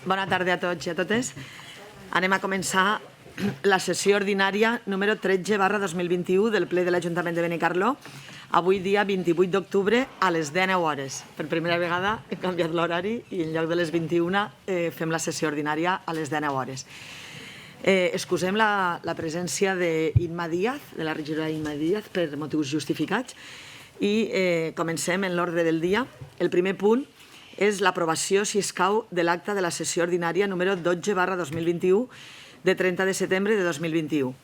Bona tarda a tots i a totes. Anem a començar la sessió ordinària número 13/2021 del ple de l'Ajuntament de Benicarló, avui dia 28 d'octubre a les 19 hores. Per primera vegada he canviat l'horari i en lloc de les 21 fem la sessió ordinària a les 19 hores. Excusem la presència d'Imma Díaz, de la regidora Imma Díaz, per motius justificats, i comencem en l'ordre del dia. El primer punt és l'aprovació, si escau, de l'acta de la sessió ordinària número 12/2021 de 30 de setembre de 2021.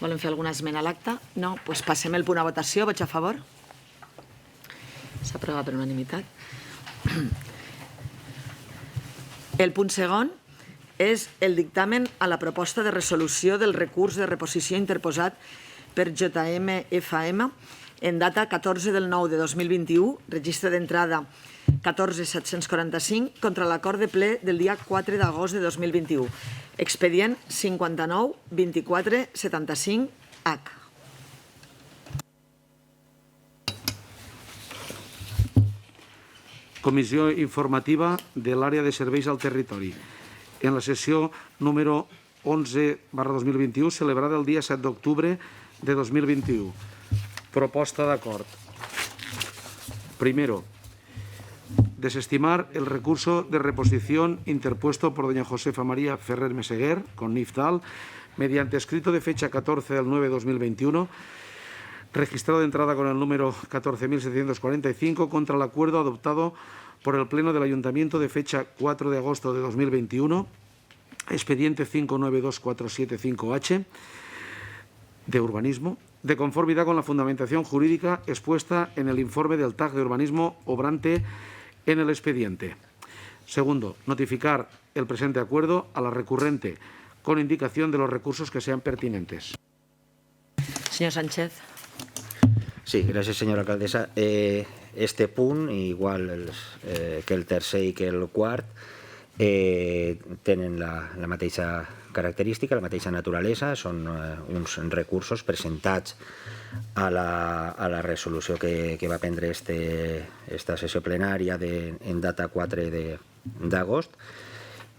Volen fer alguna esmena a l'acta? No? Doncs passem el punt a votació. Vots a favor? S'aprova per unanimitat. El punt segon és el dictamen a la proposta de resolució del recurs de reposició interposat per JMFM en data 14 del 9 de 2021, registre d'entrada 14.745, contra l'acord de ple del dia 4 d'agost de 2021. Expedient 59-24-75-H. Comissió informativa de l'àrea de serveis al territori. En la sessió número 11/2021, celebrada el dia 7 d'octubre de 2021. Proposta d'acord. Primero, desestimar el recurso de reposición interpuesto por doña Josefa María Ferrer Meseguer, con Niftal, mediante escrito de fecha 14 del 9 de 2021, registrado de entrada con el número 14.745, contra el acuerdo adoptado por el Pleno del Ayuntamiento de fecha 4 de agosto de 2021, expediente 592475H, de urbanismo, de conformidad con la fundamentación jurídica expuesta en el informe del TAG de urbanismo obrante en el expediente. Segundo, notificar el presente acuerdo a la recurrente con indicación de los recursos que sean pertinentes. Señor Sánchez. Sí, gràcies, senyora alcaldessa. Este punt, igual que el tercer i que el quart, tenen la mateixa característica, la mateixa naturalesa, són uns recursos presentats a la resolució que va prendre esta sessió plenària en data 4 d'agost,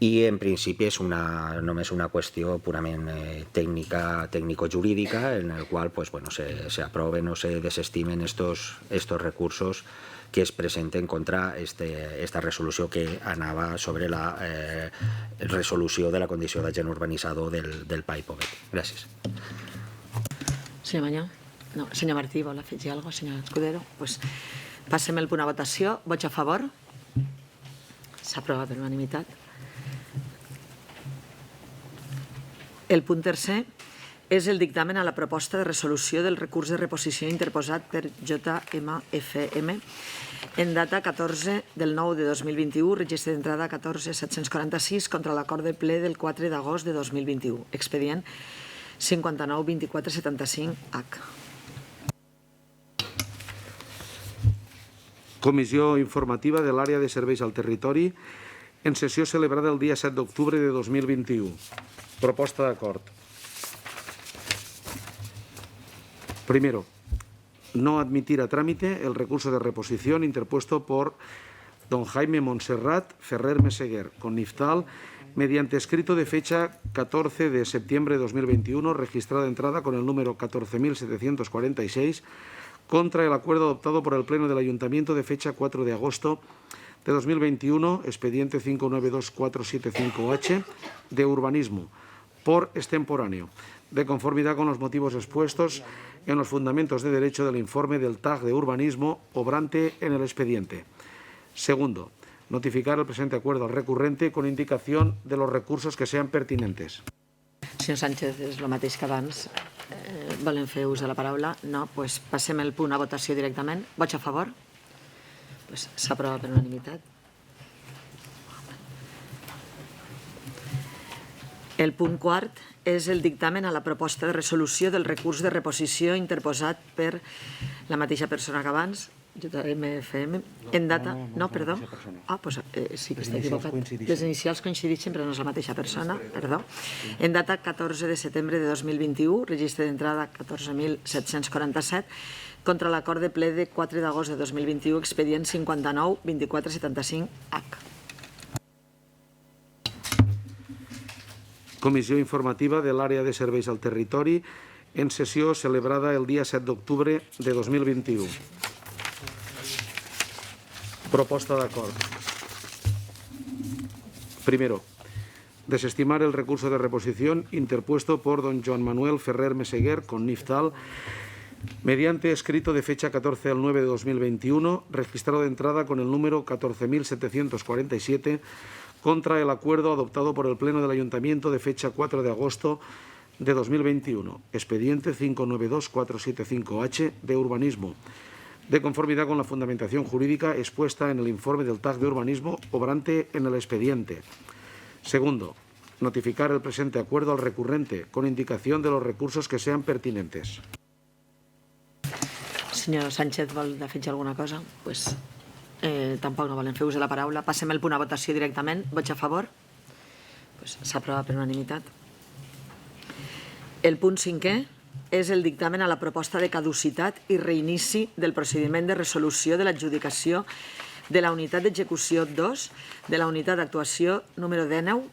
i en principi és només una qüestió purament tècnica, tècnico-jurídica, en el qual se aproven o se desestimen estos recursos que es presenten contra esta resolució que anava sobre la resolució de la condició d'agent urbanitzador del PAI Pobet. Gràcies. Senyor Mañó. No, senyor Martí, vol afegir alguna cosa? Senyor Escudero? Doncs passem el punt a votació. Vots a favor? S'aprova per unanimitat. El punt tercer és el dictamen a la proposta de resolució del recurs de reposició interposat per JMFM en data 14 del 9 de 2021, registre d'entrada 14.746, contra l'acord de ple del 4 d'agost de 2021. Expedient 59-24-75-H. Comissió informativa de l'àrea de serveis al territori en sessió celebrada el dia 7 d'octubre de 2021. Proposta d'acord. Primero, no admitir a trámite el recurso de reposición interpuesto por don Jaime Montserrat Ferrer Meseguer, con Niftal, mediante escrito de fecha 14 de septiembre de 2021, registrado de entrada con el número 14.746, contra el acuerdo adoptado por el Pleno del Ayuntamiento de fecha 4 de agosto de 2021, expediente 592475H, de urbanismo, por extemporáneo, de conformidad con los motivos expuestos en los fundamentos de derecho del informe del TAG de urbanismo obrante en el expediente. Segundo, notificar el presente acuerdo al recurrente con indicación de los recursos que sean pertinentes. Senyor Sánchez, és el mateix que abans. Volen fer ús de la paraula? No, doncs passem el punt a votació directament. Vots a favor? Doncs s'aprova per unanimitat. El punt quart és el dictamen a la proposta de resolució del recurs de reposició interposat per la mateixa persona que abans, JMFM, en data... No, perdó. Ah, doncs sí que està equivocat. Les inicials coincideixen, però no és la mateixa persona, perdó. En data 14 de setembre de 2021, registre d'entrada 14.747, contra l'acord de ple de 4 d'agost de 2021, expedient 59-2475-H. Comissió informativa de l'àrea de serveis al territori en sessió celebrada el dia 7 d'octubre de 2021. Proposta d'acord. Primero, desestimar el recurso de reposición interpuesto por don Joan Manuel Ferrer Meseguer con Niftal mediante escrito de fecha 14 del 9 de 2021, registrado de entrada con el número 14.747 contra el acuerdo adoptado por el Pleno del Ayuntamiento de fecha 4 de agosto de 2021, expediente 592475H de urbanismo, de conformidad con la fundamentación jurídica expuesta en el informe del TAC de urbanismo obrante en el expediente. Segundo, notificar el presente acuerdo al recurrente con indicación de los recursos que sean pertinentes. Senyor Sánchez, vol afegir alguna cosa? Pues, tampoc no volen fer ús de la paraula. Passem el punt a votació directament. Vots a favor? Pues, s'aprova per unanimitat. El punt 5è és el dictamen a la proposta de caducitat i reinici del procediment de resolució de l'adjudicació de la unitat d'execució 2 de la unitat d'actuació número 19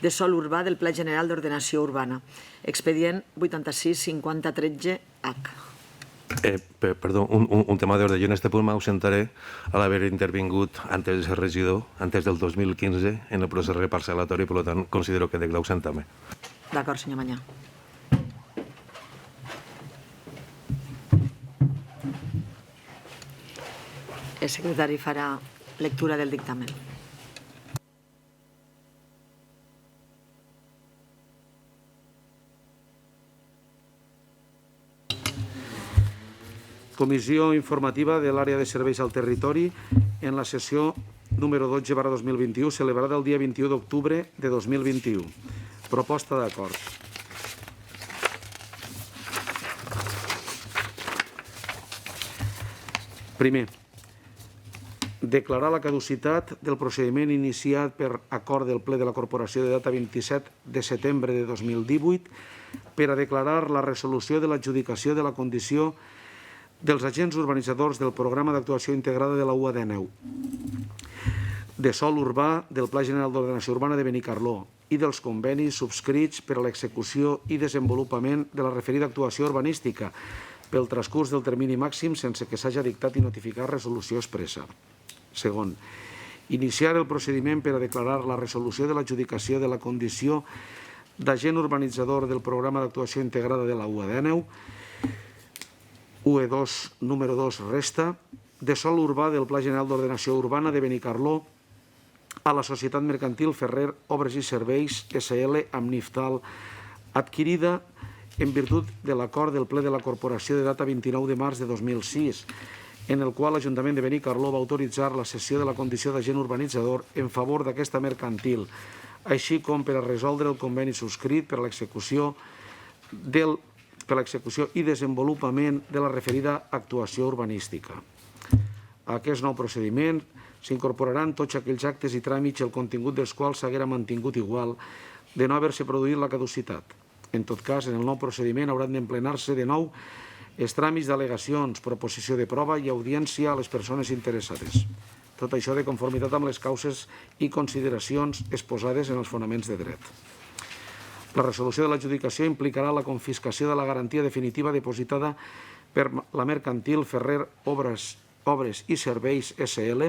de sòl urbà del Pla General d'Ordenació Urbana. Expedient 86-5013H. Perdó, un tema de orden. Yo en este punto me ausentaré al haber intervingut antes de ser regidor, antes del 2015, en el procés reparcel·latori, per tant, considero que he d'ausentar-me. D'acord, senyor Mañà. El secretari farà lectura del dictamen. Comissió informativa de l'àrea de serveis al territori en la sessió número 12/2021 celebrada el dia 21 d'octubre de 2021. Proposta d'acord. Primer, declarar la caducitat del procediment iniciat per acord del ple de la Corporació de data 27 de setembre de 2018 per a declarar la resolució de l'adjudicació de la condició dels agents urbanitzadors del Programa d'Actuació Integrada de la UADNEU, de sòl urbà del Pla General d'Ordenació Urbana de Benicarló i dels convenis subscrits per a l'execució i desenvolupament de la referida actuació urbanística pel transcurs del termini màxim sense que s'haja dictat i notificat resolució expressa. Segon, iniciar el procediment per a declarar la resolució de l'adjudicació de la condició d'agent urbanitzador del Programa d'Actuació Integrada de la UADNEU UE2, número 2, resta, de sòl urbà del Pla General d'Ordenació Urbana de Benicarló a la Societat Mercantil Ferrer Obres i Serveis SL amb Niftal, adquirida en virtut de l'acord del ple de la Corporació de data 29 de març de 2006, en el qual l'Ajuntament de Benicarló va autoritzar la cessió de la condició d'agent urbanitzador en favor d'aquesta mercantil, així com per a resoldre el conveni subscrit per a l'execució i desenvolupament de la referida actuació urbanística. A aquest nou procediment s'incorporaran tots aquells actes i tràmits el contingut dels quals s'haguera mantingut igual de no haver-se produït la caducitat. En tot cas, en el nou procediment hauran d'emplenar-se de nou els tràmits d'al·legacions, proposició de prova i audiència a les persones interessades. Tot això de conformitat amb les causes i consideracions exposades en els fonaments de dret. La resolució de l'adjudicació implicarà la confiscació de la garantia definitiva depositada per la mercantil Ferrer Obres i Serveis SL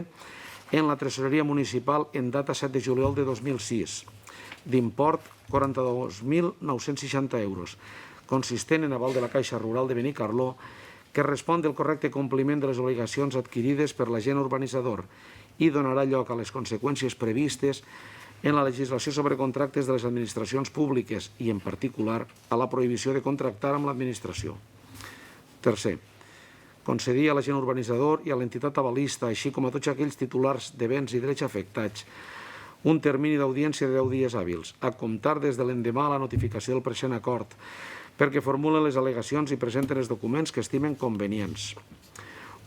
en la tresoreria municipal en data 7 de juliol de 2006, d'import 42.960 euros, consistent en aval de la Caixa Rural de Benicarló, que respon del correcte compliment de les obligacions adquirides per l'agent urbanitzador i donarà lloc a les conseqüències previstes en la legislació sobre contractes de les administracions públiques i, en particular, a la prohibició de contractar amb l'administració. Tercer, concedir a l'agent urbanitzador i a l'entitat avalista, així com a tots aquells titulars de béns i drets afectats, un termini d'audiència de 10 dies hàbils, a comptar des de l'endemà a la notificació del present acord, perquè formulen les al·legacions i presenten els documents que estimen convenients.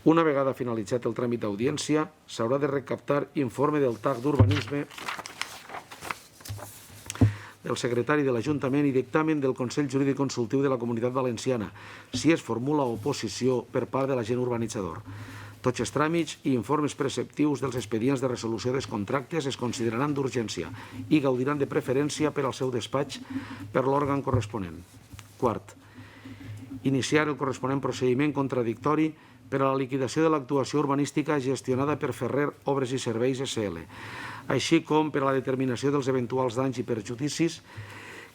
Una vegada finalitzat el tràmit d'audiència, s'haurà de recaptar informe del TAC d'urbanisme del secretari de l'Ajuntament i dictamen del Consell Jurídic Consultiu de la Comunitat Valenciana, si es formula oposició per part de l'agent urbanitzador. Tots els tràmits i informes preceptius dels expedients de resolució dels contractes es consideraran d'urgència i gaudiran de preferència per al seu despatx per l'òrgan corresponent. Quart, iniciar el corresponent procediment contradictori per a la liquidació de l'actuació urbanística gestionada per Ferrer Obres i Serveis SL, així com per a la determinació dels eventuals danys i perjudicis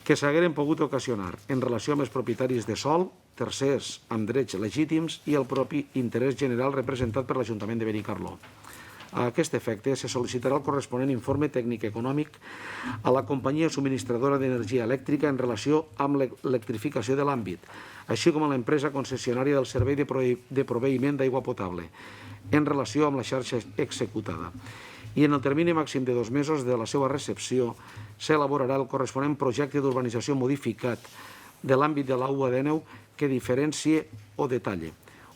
que s'hagueren pogut ocasionar en relació amb els propietaris de sòl, tercers amb drets legítims i el propi interès general representat per l'Ajuntament de Benicarló. A aquest efecte, se sol·licitarà el corresponent informe tècnic econòmic a la companyia subministradora d'energia elèctrica en relació amb l'electrificació de l'àmbit, així com a l'empresa concessionària del servei de proveïment d'aigua potable, en relació amb la xarxa executada. I en el termini màxim de 2 mesos de la seva recepció, s'elaborarà el corresponent projecte d'urbanització modificat de l'àmbit de la UA19 que diferencie o detalle.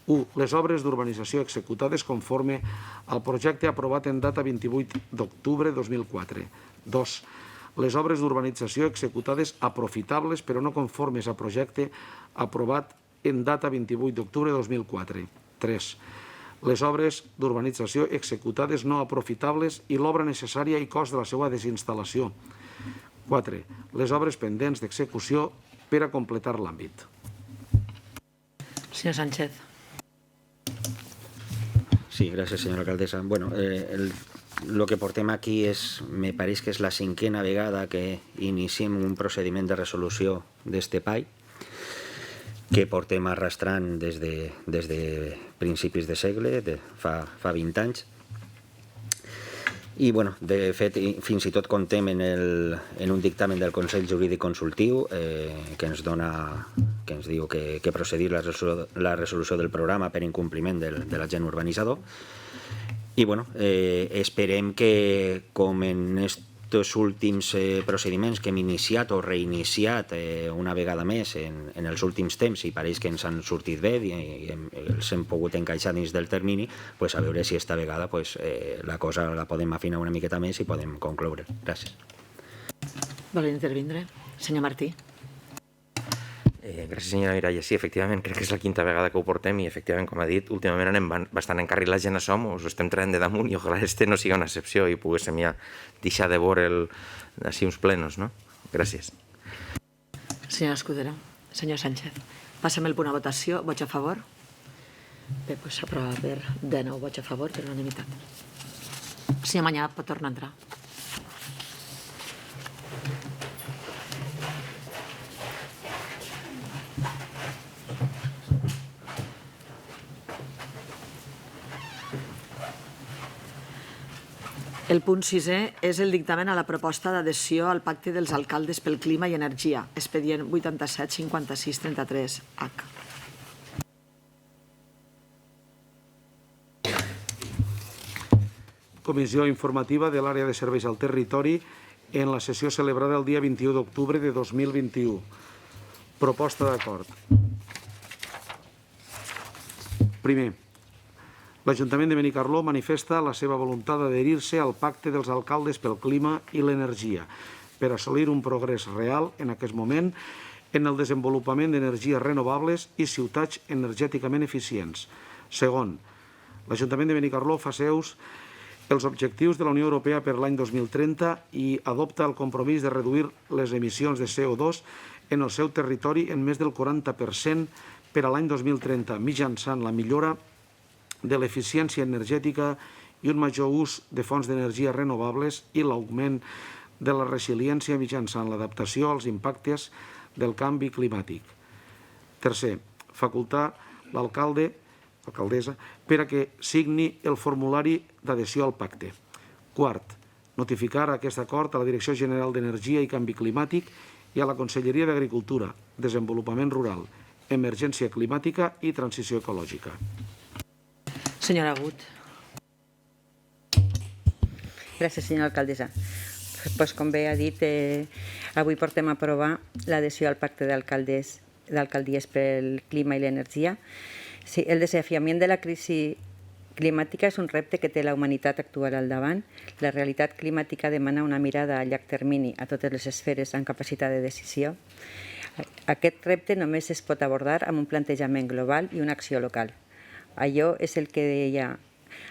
1. Les obres d'urbanització executades conforme al projecte aprovat en data 28 d'octubre de 2004. 2. Les obres d'urbanització executades aprofitables però no conformes a projecte aprovat en data 28 d'octubre de 2004. 3. Les obres d'urbanització executades no aprofitables i l'obra necessària i cost de la seva desinstal·lació. 4. Les obres pendents d'execució per a completar l'àmbit. Senyor Sánchez. Sí, gràcies, senyora alcaldessa. Bueno, lo que portem aquí me pareix que és la 5a vegada que iniciem un procediment de resolució d'este PAI que portem arrastrant des de principis de segle, fa 20 anys. I, bueno, de fet, fins i tot comptem en un dictamen del Consell Jurídic Consultiu que ens diu que procedir la resolució del programa per incompliment de l'agent urbanitzador. I, bueno, esperem que, com en aquests últims procediments que hem iniciat o reiniciat una vegada més en els últims temps i pareix que ens han sortit bé i els hem pogut encaixar dins del termini, a veure si esta vegada la cosa la podem afinar una miqueta més i podem concloure. Gràcies. Vol intervindre? Senyor Martí. Gràcies, senyora Mireia. Sí, efectivament, crec que és la 5a vegada que ho portem i, efectivament, com ha dit, últimament anem bastant encarrilats en això, us ho estem traient de damunt i ojalà este no sigui una excepció i poguéssim ja deixar de veure així uns plenos, no? Gràcies. Senyor Escudero. Senyor Sánchez. Passem el punt a votació. Vots a favor? Bé, doncs s'aprova per 19 vots a favor, per unanimitat. Senyor Mañà, pot tornar a entrar. El punt 6è és el dictamen a la proposta d'adhesió al Pacte dels Alcaldes pel Clima i Energia, expedient 875633H. Comissió informativa de l'àrea de serveis al territori en la sessió celebrada el dia 21 d'octubre de 2021. Proposta d'acord. Primer, l'Ajuntament de Benicarló manifesta la seva voluntat d'adherir-se al Pacte dels Alcaldes pel Clima i l'Energia per assolir un progrés real en aquest moment en el desenvolupament d'energies renovables i ciutats energèticament eficients. Segon, l'Ajuntament de Benicarló fa seus els objectius de la Unió Europea per l'any 2030 i adopta el compromís de reduir les emissions de CO2 en el seu territori en més del 40% per a l'any 2030, mitjançant la millora de l'eficiència energètica i un major ús de fonts d'energia renovables i l'augment de la resiliència mitjançant l'adaptació als impactes del canvi climàtic. Tercer, facultar l'alcaldessa per a que signi el formulari d'adhesió al pacte. Quart, notificar aquest acord a la Direcció General d'Energia i Canvi Climàtic i a la Conselleria d'Agricultura, Desenvolupament Rural, Emergència Climàtica i Transició Ecològica. Senyora Agut. Gràcies, senyora alcaldessa. Com bé ha dit, avui portem a aprovar l'adhesió al Pacte d'Alcaldies pel Clima i l'Energia. Sí, el desafiament de la crisi climàtica és un repte que té la humanitat actual al davant. La realitat climàtica demana una mirada a llarg termini a totes les esferes amb capacitat de decisió. Aquest repte només es pot abordar amb un plantejament global i una acció local. Allò és el que deia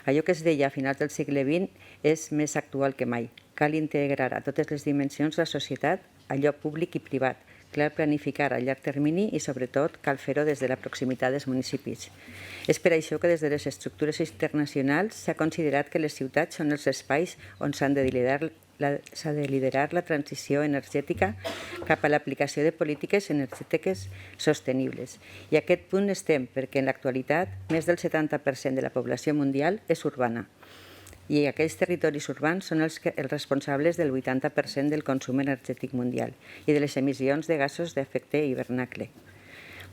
Allò que es deia a finals del segle XX és més actual que mai. Cal integrar a totes les dimensions la societat, allò públic i privat. Cal planificar a llarg termini i, sobretot, cal fer-ho des de la proximitat dels municipis. És per això que des de les estructures internacionals s'ha considerat que les ciutats són els espais on s'ha de liderar la transició energètica cap a l'aplicació de polítiques energètiques sostenibles. I a aquest punt estem perquè en l'actualitat més del 70% de la població mundial és urbana i aquells territoris urbans són els responsables del 80% del consum energètic mundial i de les emissions de gasos d'efecte hivernacle.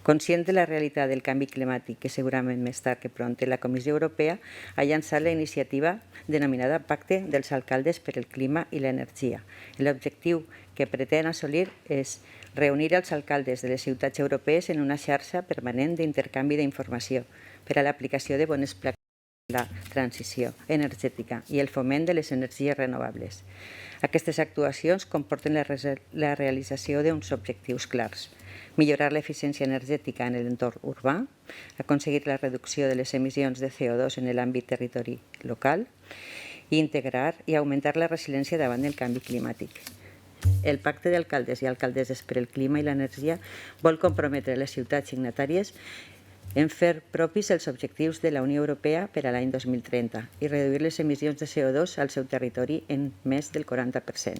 Conscient de la realitat del canvi climàtic, que segurament més tard que pront la Comissió Europea ha llançat la iniciativa denominada Pacte dels Alcaldes per el Clima i l'Energia. L'objectiu que pretén assolir és reunir els alcaldes de les ciutats europees en una xarxa permanent d'intercanvi d'informació per a l'aplicació de bones pràctiques la transició energètica i el foment de les energies renovables. Aquestes actuacions comporten la realització d'uns objectius clars: millorar l'eficiència energètica en l'entorn urbà, aconseguir la reducció de les emissions de CO2 en l'àmbit territori local i integrar i augmentar la resiliència davant del canvi climàtic. El Pacte d'Alcaldes i Alcaldesses per el Clima i l'Energia vol comprometre les ciutats signatàries en fer propis els objectius de la Unió Europea per a l'any 2030 i reduir les emissions de CO2 al seu territori en més del 40%,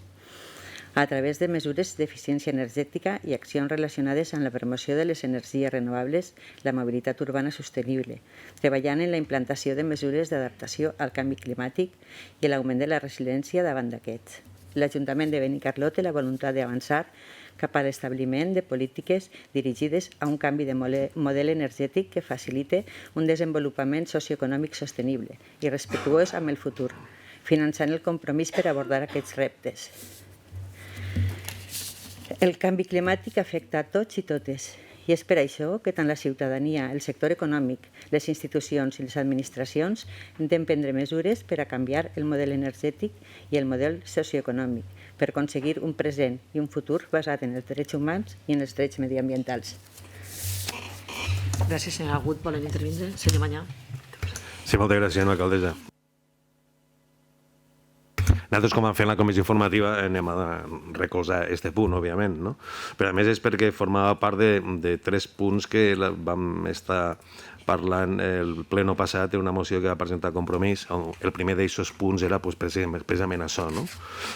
a través de mesures d'eficiència energètica i accions relacionades amb la promoció de les energies renovables, la mobilitat urbana sostenible, treballant en la implantació de mesures d'adaptació al canvi climàtic i l'augment de la resiliència davant d'aquests. L'Ajuntament de Benicarló té la voluntat d'avançar cap a l'establiment de polítiques dirigides a un canvi de model energètic que facilite un desenvolupament socioeconòmic sostenible i respectuós amb el futur, finançant el compromís per abordar aquests reptes. El canvi climàtic afecta a tots i totes i és per això que tant la ciutadania, el sector econòmic, les institucions i les administracions han d'emprendre mesures per a canviar el model energètic i el model socioeconòmic per aconseguir un present i un futur basat en els drets humans i en els drets mediambientals. Gràcies, senyora Agut. Volen intervindre? Senyor Manyà. Sí, moltes gràcies, senyora alcaldessa. Nosaltres, com vam fer en la comissió informativa, anem a recolzar aquest punt, òbviament, no? Però a més és perquè formava part de 3 punts que vam estar parlant el pleno passat en una moció que va presentar Compromís. El primer d'aquests punts era precisament això, no?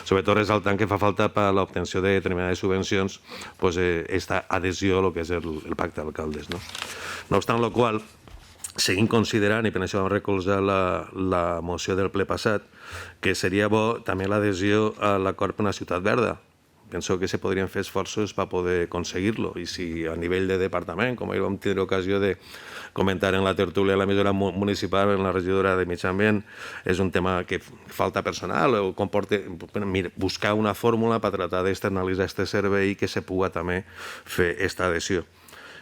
Sobretot resaltant que fa falta per a l'obtenció de determinades subvencions aquesta adhesió a lo que és el pacte d'alcaldes, no? No obstant la qual, seguim considerant, i per això vam recolzar la moció del ple passat, que seria bo també l'adhesió a l'acord per una ciutat verda. Penso que se podrien fer esforços per poder aconseguir-lo, i si a nivell de departament, com ahir vam tindre ocasió de comentar en la tertúlia de la mesura municipal en la regidora de Mig Ambient, és un tema que falta personal o comporta buscar una fórmula per tratar d'externalitzar aquest servei i que se pugui també fer aquesta adhesió.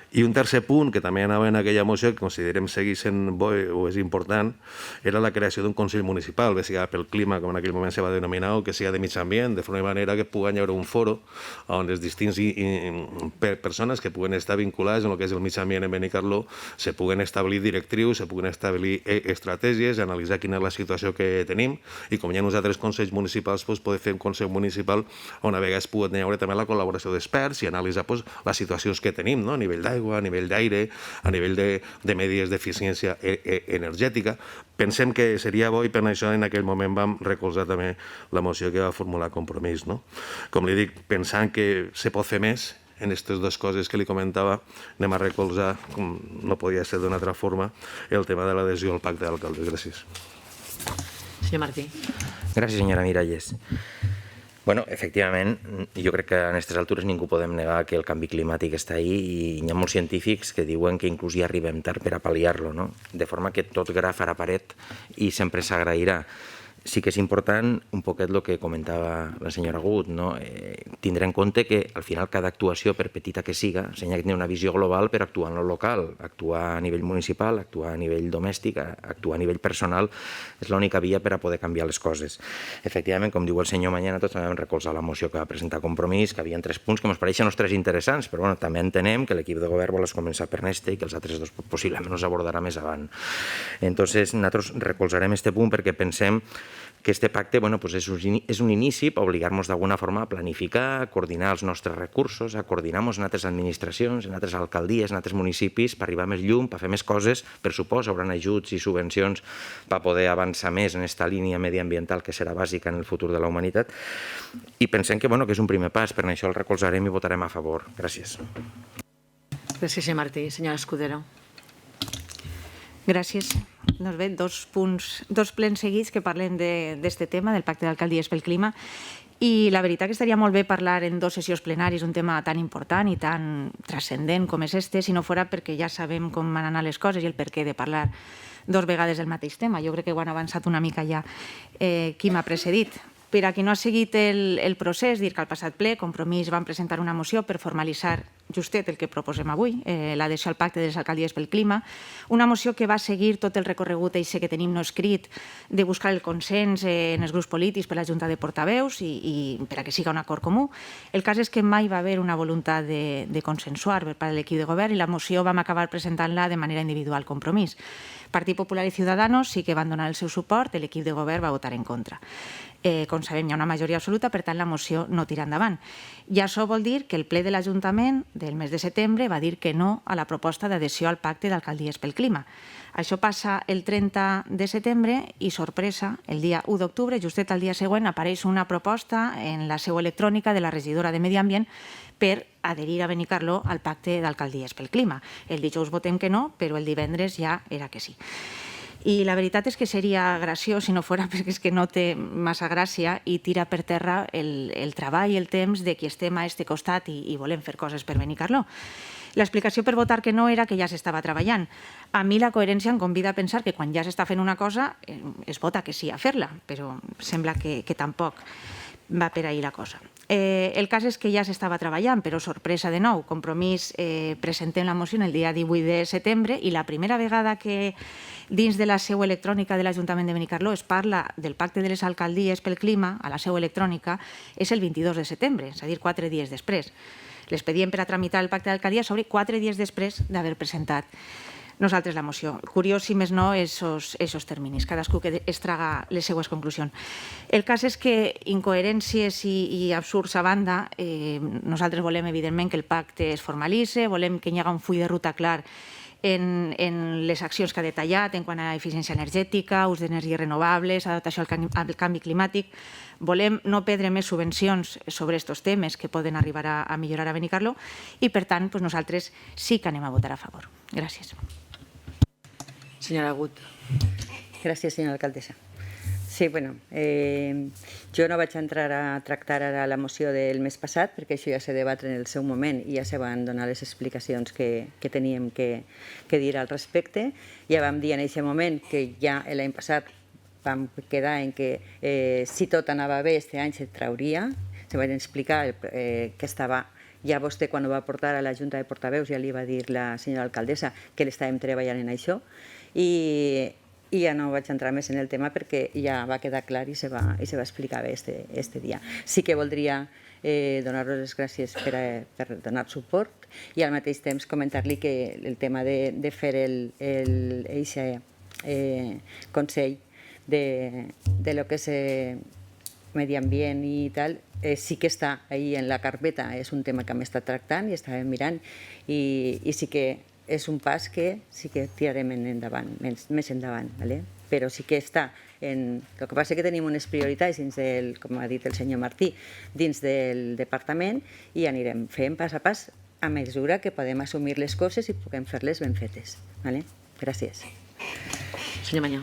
I un tercer punt, que també anava en aquella moció, que considerem seguir sent bo o és important, era la creació d'un Consell Municipal, bé sigui pel clima, com en aquell moment se va denominar, o que sigui de mig ambient, de forma manera que pugui haver un foro on les distintes persones que puguen estar vinculades en el que és el mig ambient en Benicarló se puguen establir directrius, se puguen establir estratègies, analitzar quina és la situació que tenim, i com hi ha uns altres consells municipals, poder fer un Consell Municipal on a vegades pugui haver també la col·laboració d'experts i analitzar les situacions que tenim, a nivell d'aigua, a nivell d'aire, a nivell de medides d'eficiència energètica. Pensem que seria bo i per això en aquell moment vam recolzar també la moció que va formular Compromís. Com li dic, pensant que se pot fer més en aquestes dues coses que li comentava, anem a recolzar, com no podia ser d'una altra forma, el tema de l'adhesió al pacte d'alcaldes. Gràcies. Senyor Martí. Gràcies, senyora Miralles. Bueno, efectivament, jo crec que a aquestes altures ningú podem negar que el canvi climàtic està ahí i hi ha molts científics que diuen que inclús ja arribem tard per a pal·liar-lo, no? De forma que tot gra farà paret i sempre s'agrairà. Sí que és important un poquet el que comentava la senyora Gut, no? Tindre en compte que al final cada actuació, per petita que siga, s'ha de tenir una visió global per actuar en el local, actuar a nivell municipal, actuar a nivell domèstic, actuar a nivell personal, és l'única via per a poder canviar les coses. Efectivament, com diu el senyor Mañana, tots també vam recolzar la moció que va presentar Compromís, que havia 3 punts que ens pareixen els 3 interessants, però bueno, també entenem que l'equip de govern vol començar per este i que els altres 2 possiblement els abordarà més avant. Entonces, nosaltres recolzarem este punt perquè pensem que este pacte és un inici per obligar-nos d'alguna forma a planificar, a coordinar els nostres recursos, a coordinar-nos en altres administracions, en altres alcaldies, en altres municipis, per arribar més llum, per fer més coses. Per supost, hauran ajuts i subvencions per poder avançar més en aquesta línia mediambiental que serà bàsica en el futur de la humanitat. I pensem que és un primer pas, per això el recolzarem i votarem a favor. Gràcies. Gràcies, senyor Martí. Senyora Escudero. Gràcies. Doncs bé, dos plens seguits que parlen d'aquest tema, del Pacte d'Alcaldies pel Clima, i la veritat que estaria molt bé parlar en 2 sessions plenàries un tema tan important i tan transcendent com és este, si no fora perquè ja sabem com van anar les coses i el perquè de parlar 2 vegades del mateix tema. Jo crec que ho han avançat una mica ja qui m'ha precedit. Per a qui no ha seguit el procés, dir que al passat ple Compromís van presentar una moció per formalitzar justet el que proposem avui, l'adhesió al Pacte de les Alcaldies pel Clima, una moció que va seguir tot el recorregut que tenim no escrit de buscar el consens en els grups polítics per la Junta de Portaveus i per a que siga un acord comú. El cas és que mai va haver una voluntat de consensuar per part de l'equip de govern i la moció vam acabar presentant-la de manera individual, Compromís. Partit Popular i Ciudadanos sí que van donar el seu suport, l'equip de govern va votar en contra. Com sabem, hi ha una majoria absoluta, per tant, la moció no tira endavant. I això vol dir que el ple de l'Ajuntament del mes de setembre va dir que no a la proposta d'adhesió al Pacte d'Alcaldies pel Clima. Això passa el 30 de setembre i, sorpresa, el dia 1 d'octubre, justet al dia següent, apareix una proposta en la seu electrònica de la regidora de Medi Ambient per adherir a Benicarló al Pacte d'Alcaldies pel Clima. El dijous votem que no, però el divendres ja era que sí. I la veritat és que seria graciós si no fora perquè és que no té massa gràcia i tira per terra el treball i el temps de qui estem a este costat i volem fer coses per Benicarló. L'explicació per votar que no era que ja s'estava treballant. A mi la coherència em convida a pensar que quan ja s'està fent una cosa es vota que sí a fer-la, però sembla que tampoc va per ahir la cosa. El cas és que ja s'estava treballant, però sorpresa de nou. Compromís presentem la moció el dia 18 de setembre i la primera vegada que dins de la seu electrònica de l'Ajuntament de Benicarló es parla del Pacte de les Alcaldies pel Clima a la seu electrònica és el 22 de setembre, és a dir, 4 dies després. L'expedient per a tramitar el Pacte d'Alcaldia s'obre 4 dies després d'haver presentat nosaltres la moció. Curiós, si més no, esos terminis. Cadascú que es traga les seues conclusions. El cas és que incoherències i absurds a banda, nosaltres volem, evidentment, que el pacte es formalitzi, volem que hi hagi un full de ruta clar en les accions que ha detallat en quant a eficiència energètica, ús d'energies renovables, adaptació al canvi climàtic. Volem no perdre més subvencions sobre aquests temes que poden arribar a millorar a Benicarló i, per tant, nosaltres sí que anem a votar a favor. Gràcies. Senyora Gut. Gràcies, senyora alcaldessa. Sí, bueno, jo no vaig entrar a tractar ara la moció del mes passat perquè això ja se debatre en el seu moment i ja se van donar les explicacions que teníem que dir al respecte. Ja vam dir en aquest moment que ja l'any passat vam quedar en que si tot anava bé, este any se trauria. Se van explicar que estava... Ja vostè, quan ho va portar a la Junta de Portaveus, ja li va dir la senyora alcaldessa que l'estàvem treballant en això i ja no vaig entrar més en el tema perquè ja va quedar clar i se va explicar bé este dia. Sí que voldria donar-vos les gràcies per donar suport i al mateix temps comentar-li que el tema de fer aquest Consell de lo que és medi ambient i tal, sí que està ahí en la carpeta, és un tema que hem estat tractant i estàvem mirant i sí que és un pas que sí que tirarem endavant, més endavant, però sí que està en... El que passa és que tenim unes prioritats dins del, com ha dit el senyor Martí, dins del departament i anirem fent pas a pas a mesura que podem assumir les coses i puguem fer-les ben fetes. Gràcies. Senyor Mañó.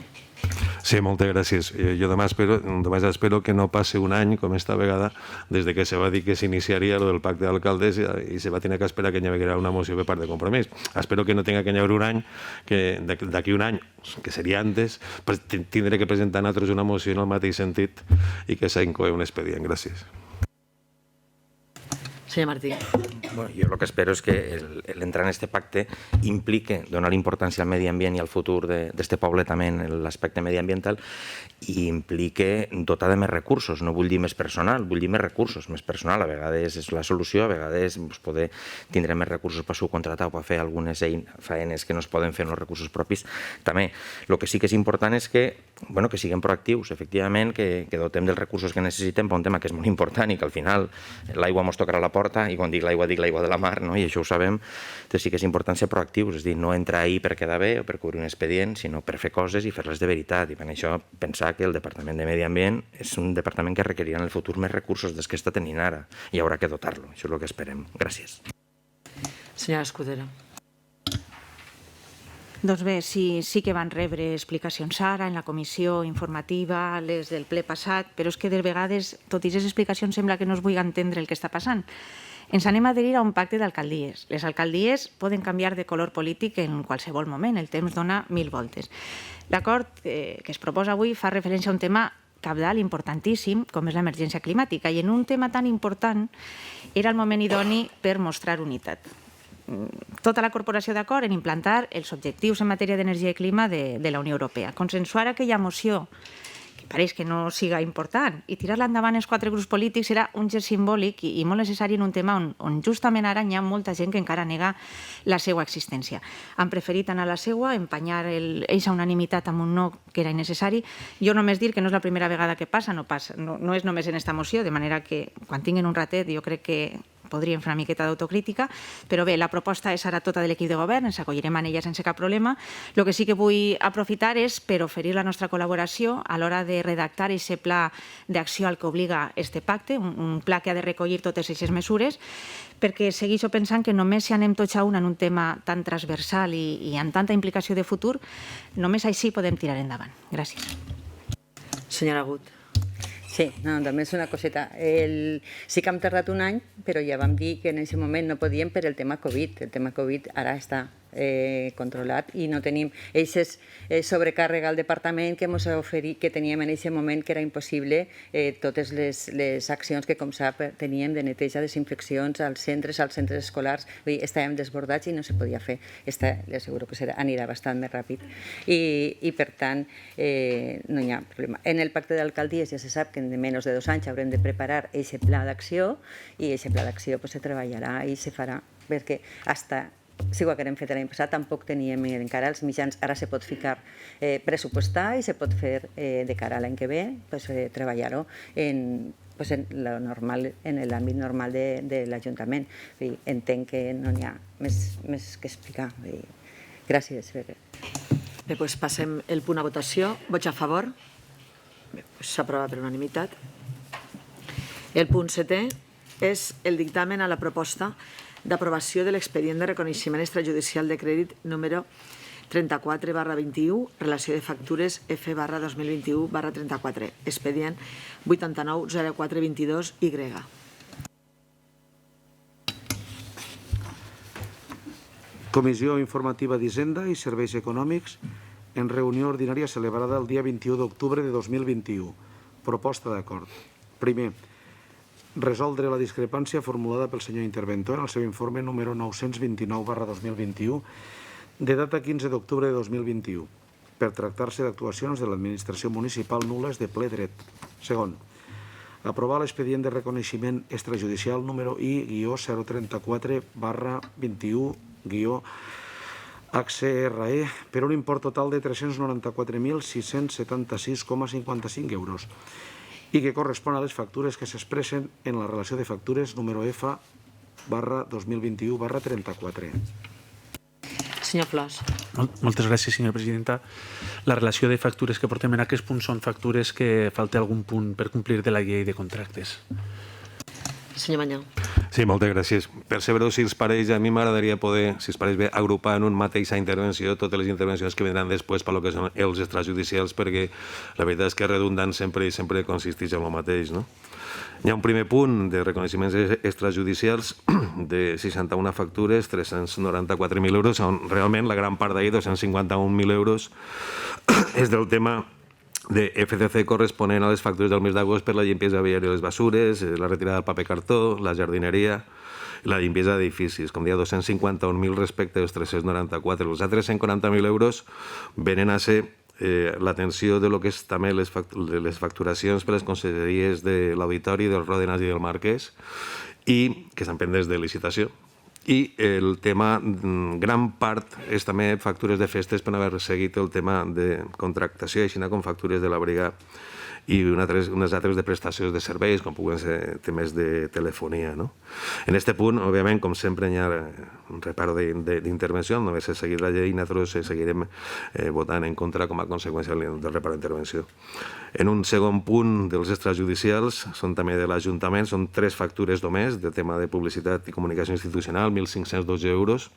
Sí, moltes gràcies. Jo només espero que no passi un any, com esta vegada, des de que se va dir que s'iniciaria lo del pacte d'alcaldes i se va tenir que esperar que hi haguera una moció per part de Compromís. Espero que no tenga que haver un any, que d'aquí un any, que seria antes, tindré que presentar nosaltres una moció en el mateix sentit i que s'incoe un expedient. Gràcies. Senyor Martí. Bueno, jo el que espero és que l'entrar en este pacte implique donar importància al medi ambient i al futur d'este poble també en l'aspecte mediambiental i implique dotar de més recursos. No vull dir més personal, vull dir més recursos. Més personal a vegades és la solució, a vegades poder tindre més recursos per subcontratar o per fer algunes feines que no es poden fer en els recursos propis. També, el que sí que és important és que siguem proactius, efectivament, que dotem dels recursos que necessitem per un tema que és molt important i que al final l'aigua ens tocarà a la porta i quan dic l'aigua de la mar, i això ho sabem, doncs sí que és important ser proactius, és a dir, no entrar ahir per quedar bé o per cobrir un expedient, sinó per fer coses i fer-les de veritat. I per això pensar que el Departament de Medi Ambient és un departament que requerirà en el futur més recursos dels que està tenint ara i haurà que dotar-lo. Això és el que esperem. Gràcies. Senyora Escudero. Doncs bé, sí que van rebre explicacions ara en la comissió informativa, les del ple passat, però és que de vegades, tot i aquestes explicacions, sembla que no es vulgui entendre el que està passant. Ens anem a adherir a un pacte d'alcaldies. Les alcaldies poden canviar de color polític en qualsevol moment, el temps dona 1000 voltes. L'acord que es proposa avui fa referència a un tema cabdal importantíssim, com és l'emergència climàtica, i en un tema tan important era el moment idoni per mostrar unitat. Tota la corporació d'acord en implantar els objectius en matèria d'energia i clima de la Unió Europea. Consensuar aquella moció, que pareix que no siga important, i tirar-la endavant els 4 grups polítics serà un gest simbòlic i molt necessari en un tema on justament ara hi ha molta gent que encara nega la seva existència. Han preferit anar a la seva, empanyar eixa unanimitat amb un no que era innecessari. Jo només dir que no és la primera vegada que passa, no és només en esta moció, de manera que quan tinguin un ratet jo crec que podríem fer una miqueta d'autocrítica, però bé, la proposta és ara tota de l'equip de govern, ens acollirem en ella sense cap problema. El que sí que vull aprofitar és per oferir la nostra col·laboració a l'hora de redactar aquest pla d'acció al que obliga este pacte, un pla que ha de recollir totes aquestes mesures, perquè segueixo pensant que només si anem tots a una en un tema tan transversal i amb tanta implicació de futur, només així podem tirar endavant. Gràcies. Senyora Gut. Sí, també és una coseta. Sí que hem tardat un any, però ja vam dir que en aquest moment no podíem per el tema Covid. El tema Covid ara està controlat i no tenim aquesta sobrecàrrega al departament que teníem en aquest moment, que era impossible totes les accions que, com sap, teníem de neteja, desinfeccions als centres escolars. Estàvem desbordats i no se podia fer. Li asseguro que anirà bastant més ràpid. I per tant, no hi ha problema. En el pacte d'alcaldies ja se sap que en menys de 2 anys haurem de preparar aquest pla d'acció i aquest pla d'acció se treballarà i se farà, perquè si ho haguem fet l'any passat, tampoc teníem encara els mitjans. Ara se pot ficar pressupostar i se pot fer de cara a l'any que ve, treballar-ho en l'àmbit normal de l'Ajuntament. Entenc que no n'hi ha més que explicar. Gràcies. Bé, doncs passem el punt a votació. Vots a favor? S'aprova per unanimitat. El punt 7è és el dictamen a la proposta d'aprovació de l'expedient de reconeixement extrajudicial de crèdit número 34/21, relació de factures F/2021/34, expedient 890422Y. Comissió Informativa d'Hisenda i Serveis Econòmics en reunió ordinària celebrada el dia 21 d'octubre de 2021. Proposta d'acord. Primer, resoldre la discrepància formulada pel senyor interventor en el seu informe número 929/2021 de data 15 d'octubre de 2021 per tractar-se d'actuacions de l'administració municipal nul·les de ple dret. Segon, aprovar l'expedient de reconeixement extrajudicial número I-034/21-HCRE per un import total de 394.676,55 euros i que correspon a les factures que s'expressen en la relació de factures número F/2021/34. Senyor Flors. Moltes gràcies, senyora presidenta. La relació de factures que portem en aquests punts són factures que falta algun punt per complir de la llei de contractes. Senyor Mañó. Sí, moltes gràcies. Per ser breu, si els pareix, a mi m'agradaria poder, si els pareix bé, agrupar en una mateixa intervenció totes les intervencions que vendran després per lo que són els extrajudicials, perquè la veritat és que redundant sempre consisteix en el mateix, no? Hi ha un primer punt de reconeixements extrajudicials de 61 factures, 394.000 euros, on realment la gran part d'ahir, 251.000 euros, és del tema de FCC corresponent a les factures del mes d'agost per la limpiesa viària i les basures, la retirada del paper cartó, la jardineria, la limpiesa d'edificis. Com deia, 251.000 respecte als 394. Els altres 140.000 euros venen a ser l'atenció de lo que és també les facturacions per les conselleries de l'Auditori, del Rodenas i del Marquès, i que estan pendents de licitació. I el tema, gran part, és també factures de festes per haver seguit el tema de contractació, així com factures de l'abrigar i unes altres de prestacions de serveis, com puguen ser temes de telefonia. En aquest punt, òbviament, com sempre, hi ha un reparo d'intervenció, no haver-se seguit la llei, nosaltres seguirem votant en contra com a conseqüència del reparo d'intervenció. En un segon punt dels extrajudicials, són també de l'Ajuntament, són 3 factures només, de tema de publicitat i comunicació institucional, 1.512 euros,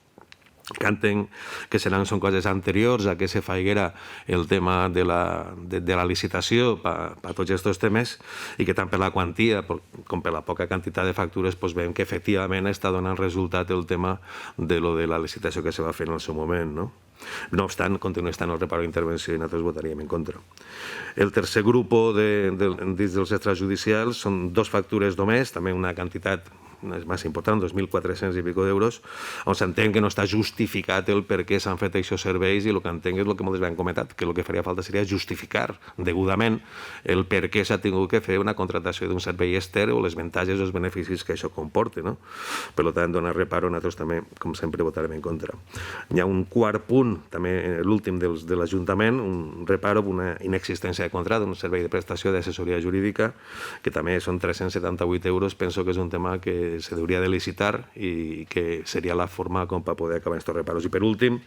que entenc que són coses anteriors a que se faiguera el tema de la licitació per tots aquests temes i que tant per la quantia com per la poca quantitat de factures veiem que efectivament està donant resultat el tema de la licitació que se va fer en el seu moment. No obstant, continua estant el reparo d'intervenció i nosaltres votaríem en contra. El tercer grup dins dels extrajudicials són 2 factures només, també una quantitat més important, 2.400 i pico d'euros, on s'entén que no està justificat el per què s'han fet aquests serveis i el que entenc és el que moltes vegades hem comentat, que el que faria falta seria justificar degudament el per què s'ha tingut que fer una contractació d'un servei extern o les avantatges o els beneficis que això comporta. Per tant, donar reparo, nosaltres també, com sempre, votarem en contra. Hi ha un quart punt, també l'últim de l'Ajuntament, un reparo d'una inexistència de contracte, un servei de prestació d'assessoria jurídica, que també són 378 euros, penso que és un tema que se hauria de licitar i que seria la forma com per poder acabar aquests reparos. I per últim,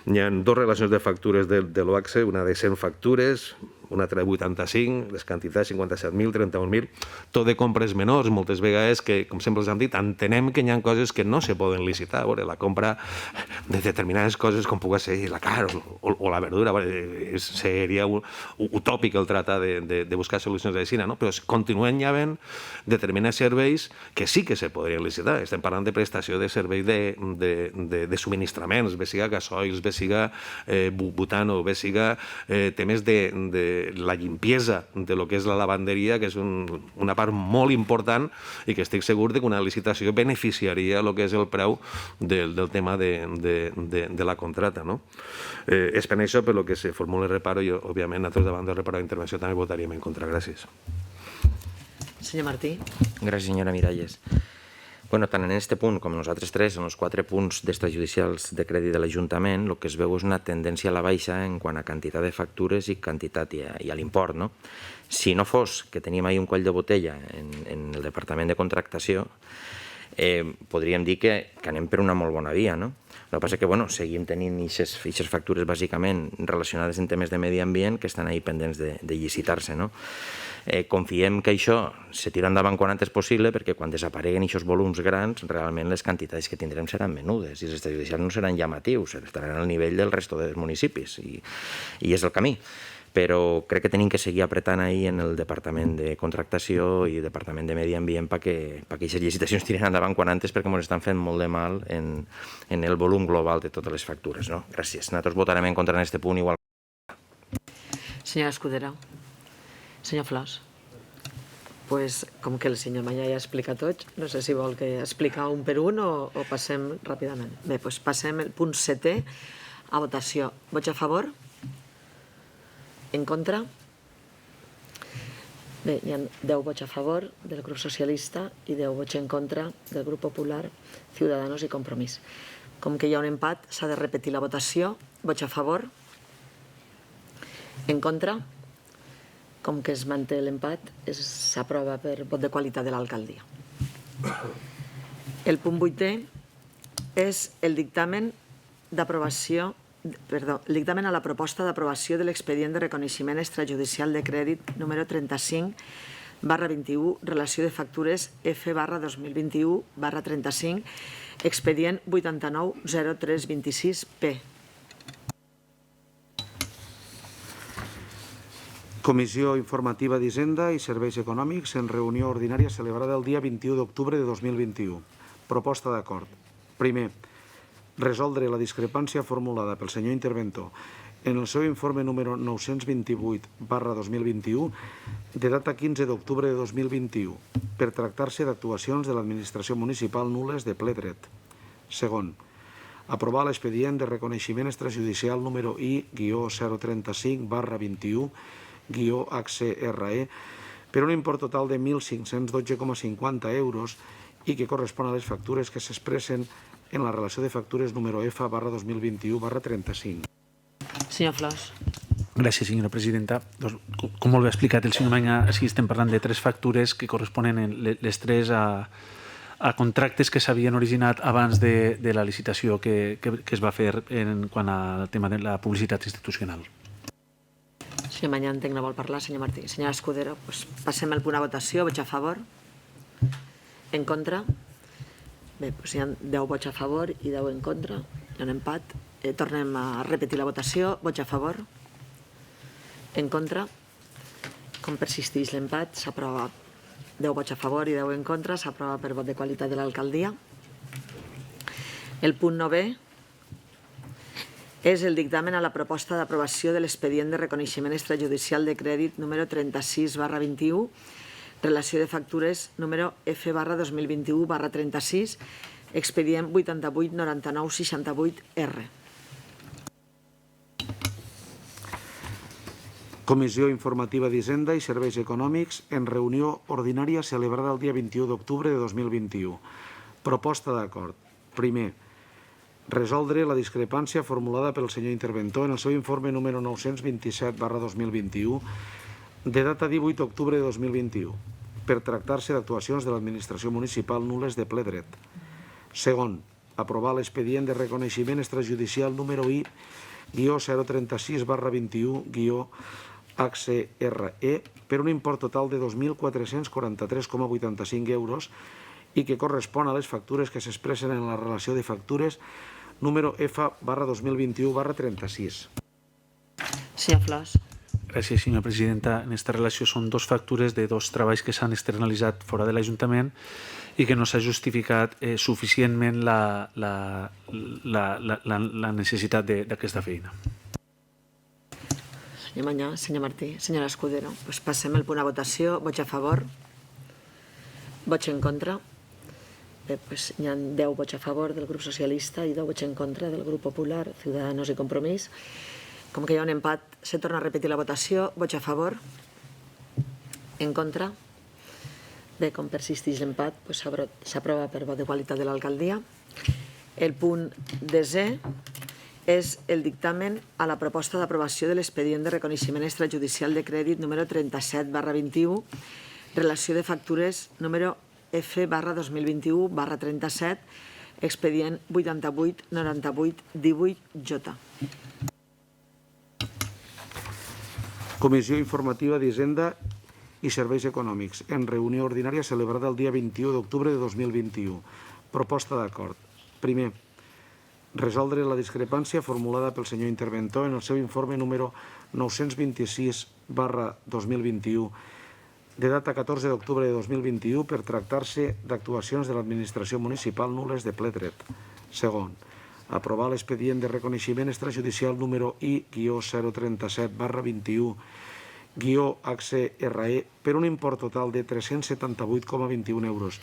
hi ha 2 relacions de factures de l'OACSE, una de 100 factures, una altra de 85, les quantitats 57.000, 31.000, tot de compres menors, moltes vegades que, com sempre els hem dit, entenem que hi ha coses que no se poden licitar. La compra de determinades coses com pugui ser la carn o la verdura, seria utòpic el tractar de buscar solucions de medicina, però continuen hi havent determinats serveis que sí que se podrien licitar. Estem parlant de prestació de serveis de subministraments, bé siga gasoils, bé siga butano, bé siga temes de la limpiesa de lo que és la lavanderia, que és una part molt important i que estic segur que una licitació beneficiaria el que és el preu del tema de la contracta. És per això per que se formula el reparo i, òbviament, nosaltres davant del reparo d'intervenció també votaríem en contra. Gràcies. Senyor Martí. Gràcies, senyora Miralles. Tant en aquest punt com en els altres 3, en els 4 punts d'extrajudicials de crèdit de l'Ajuntament, el que es veu és una tendència a la baixa en quant a quantitat de factures i quantitat i a l'import. Si no fos que teníem ahir un coll de botella en el Departament de Contractació, podríem dir que anem per una molt bona via. El que passa és que seguim tenint aquestes factures bàsicament relacionades amb temes de medi ambient que estan ahí pendents de licitar-se. Confiem que això se tira endavant quan antes possible perquè quan desapareguen aquests volums grans realment les quantitats que tindrem seran menudes i els extrajudicials no seran llamatius, estaran al nivell del resto dels municipis i és el camí. Però crec que tenim que seguir apretant ahir en el Departament de Contractació i Departament de Medi Ambient perquè aquestes licitacions tiren endavant quan antes perquè ens estan fent molt de mal en el volum global de totes les factures. Gràcies. Nosaltres votarem en contra en aquest punt igual. Senyora Escudero. Senyor Flors. Com que el senyor Mañà ja ha explicat tot, no sé si vol que explicar un per un o passem ràpidament. Bé, doncs passem el punt 7è a votació. Vots a favor? En contra? Bé, hi ha 10 vots a favor del grup socialista i 10 vots en contra del grup popular, Ciudadanos i Compromís. Com que hi ha un empat, s'ha de repetir la votació. Vots a favor? En contra? Com que es manté l'empat, s'aprova per vot de qualitat de l'alcaldia. El punt 8è és el dictamen a la proposta d'aprovació de l'expedient de reconeixement extrajudicial de crèdit número 35 barra 21, relació de factures F barra 2021 barra 35, expedient 890326P. Comissió Informativa d'Hisenda i Serveis Econòmics en reunió ordinària celebrada el dia 21 d'octubre de 2021. Proposta d'acord. Primer, resoldre la discrepància formulada pel senyor interventor en el seu informe número 928/2021 de data 15 d'octubre de 2021 per tractar-se d'actuacions de l'administració municipal nul·les de ple dret. Segon, aprovar l'expedient de reconeixement extrajudicial número I-75/21-HCRE per un import total de 1.512,50 euros i que correspon a les factures que s'expressen en la relació de factures número F/2021/35. Senyor Flors. Gràcies, senyora presidenta. Doncs, com molt bé ha explicat el senyor Manya, així estem parlant de tres factures que corresponen les tres a contractes que s'havien originat abans de la licitació que es va fer en quant al tema de la publicitat institucional. Senyor Manya, entenc que no vol parlar. Senyor Martí. Senyora Escudero, doncs passem al punt a votació. Vots a favor? En contra? Bé, doncs hi ha 10 vots a favor i 10 en contra. Hi ha un empat. Tornem a repetir la votació. Vots a favor? En contra? Com persisteix l'empat, s'aprova 10 vots a favor i 10 en contra, s'aprova per vot de qualitat de l'alcaldia. El punt 9è és el dictamen a la proposta d'aprovació de l'expedient de reconeixement extrajudicial de crèdit número 36/21, relació de factures número F/2021/36, expedient 889968R. Comissió Informativa d'Hisenda i Serveis Econòmics en reunió ordinària celebrada el dia 21 d'octubre de 2021. Proposta d'acord. Primer, resoldre la discrepància formulada pel senyor interventor en el seu informe número 927/2021 de data 18 d'octubre de 2021 per tractar-se d'actuacions de l'administració municipal nul·les de ple dret. Segon, aprovar l'expedient de reconeixement extrajudicial número I-36/21-HCRE per un import total de 2.443,85 euros i que correspon a les factures que s'expressen en la relació de factures número F/2021/36. Senyor Flors. Gràcies, senyora presidenta. En aquesta relació són dos factures de dos treballs que s'han externalitzat fora de l'Ajuntament i que no s'ha justificat suficientment la necessitat d'aquesta feina. Senyor Manyà, senyor Martí, senyora Escudero, doncs passem el punt a votació. Vots a favor? Vots en contra? Bé, doncs hi ha 10 vots a favor del grup socialista i 10 vots en contra del grup popular, Ciudadanos i Compromís. Com que hi ha un empat, se torna a repetir la votació. Vots a favor? En contra? Bé, com persisteix l'empat, s'aprova per vot de qualitat de l'alcaldia. El punt 10è és el dictamen a la proposta d'aprovació de l'expedient de reconeixement extrajudicial de crèdit número 37/21, relació de factures número F/2021/37, expedient 889818J. Comissió Informativa d'Hisenda i Serveis Econòmics en reunió ordinària celebrada el dia 21 d'octubre de 2021. Proposta d'acord. Primer, resoldre la discrepància formulada pel senyor interventor en el seu informe número 926/2021 de data 14 d'octubre de 2021 per tractar-se d'actuacions de l'administració municipal nul·les de ple dret. Segon, aprovar l'expedient de reconeixement extrajudicial número I-037/21-HCRE per un import total de 378,21 euros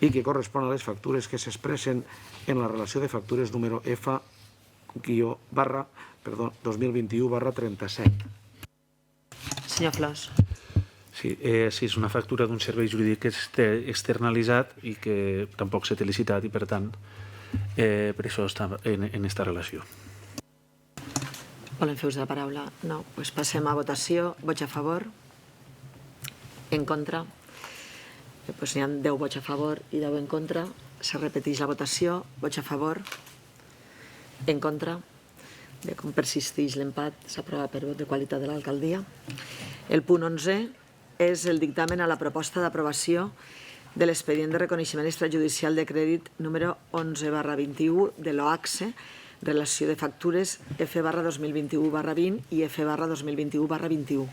i que correspon a les factures que s'expressen en la relació de factures número F/2021/37. Senyor Flors. Sí, és una factura d'un servei jurídic externalitzat i que tampoc s'ha licitat i, per tant, per això està en aquesta relació. Volen fer ús de la paraula? No. Doncs passem a votació. Vots a favor? En contra? Doncs hi ha 10 vots a favor i 10 en contra. Se repeteix la votació. Vots a favor? En contra? Bé, com persisteix l'empat, s'aprova per vot de qualitat de l'alcaldia. El punt 11è és el dictamen a la proposta d'aprovació de l'expedient de reconeixement extrajudicial de crèdit número 11/21 de l'OACSE, relació de factures F/2021/20 i F/2021/21.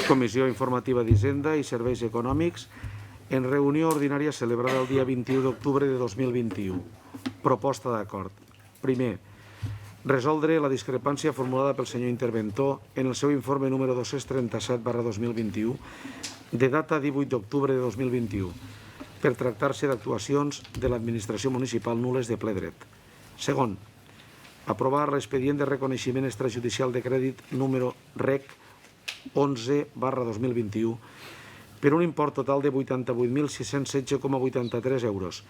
Comissió Informativa d'Hisenda i Serveis Econòmics, en reunió ordinària celebrada el dia 21 d'octubre de 2021. Proposta d'acord. Primer, resoldre la discrepància formulada pel senyor interventor en el seu informe número 237/2021 de data 18 d'octubre de 2021 per tractar-se d'actuacions de l'administració municipal nules de ple dret. Segon, aprovar l'expedient de reconeixement extrajudicial de crèdit número REC 11/2021 per un import total de 88.616,83 euros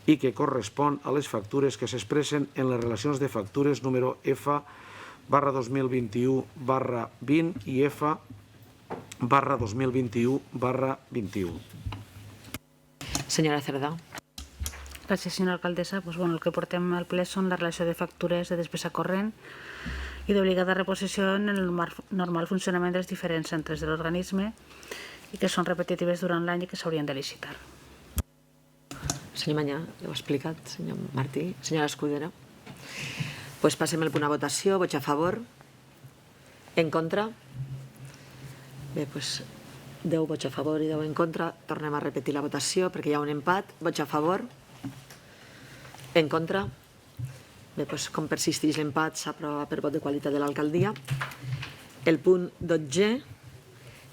i que correspon a les factures que s'expressen en les relacions de factures número F/2021/20 i F/2021/21. Senyora Cerdà. Gràcies, senyora alcaldessa. El que portem al ple són la relació de factures de despesa corrent i d'obligada reposició en el normal funcionament dels diferents centres de l'organisme i que són repetitives durant l'any i que s'haurien de licitar. Senyor Manyà, l'heu explicat, senyor Martí. Senyora Escudero. Passem el punt a votació. Vots a favor? En contra? Bé, 10 vots a favor i 10 en contra. Tornem a repetir la votació perquè hi ha un empat. Vots a favor? En contra? Bé, com persisteix l'empat, s'aprova per vot de qualitat de l'alcaldia. El punt 12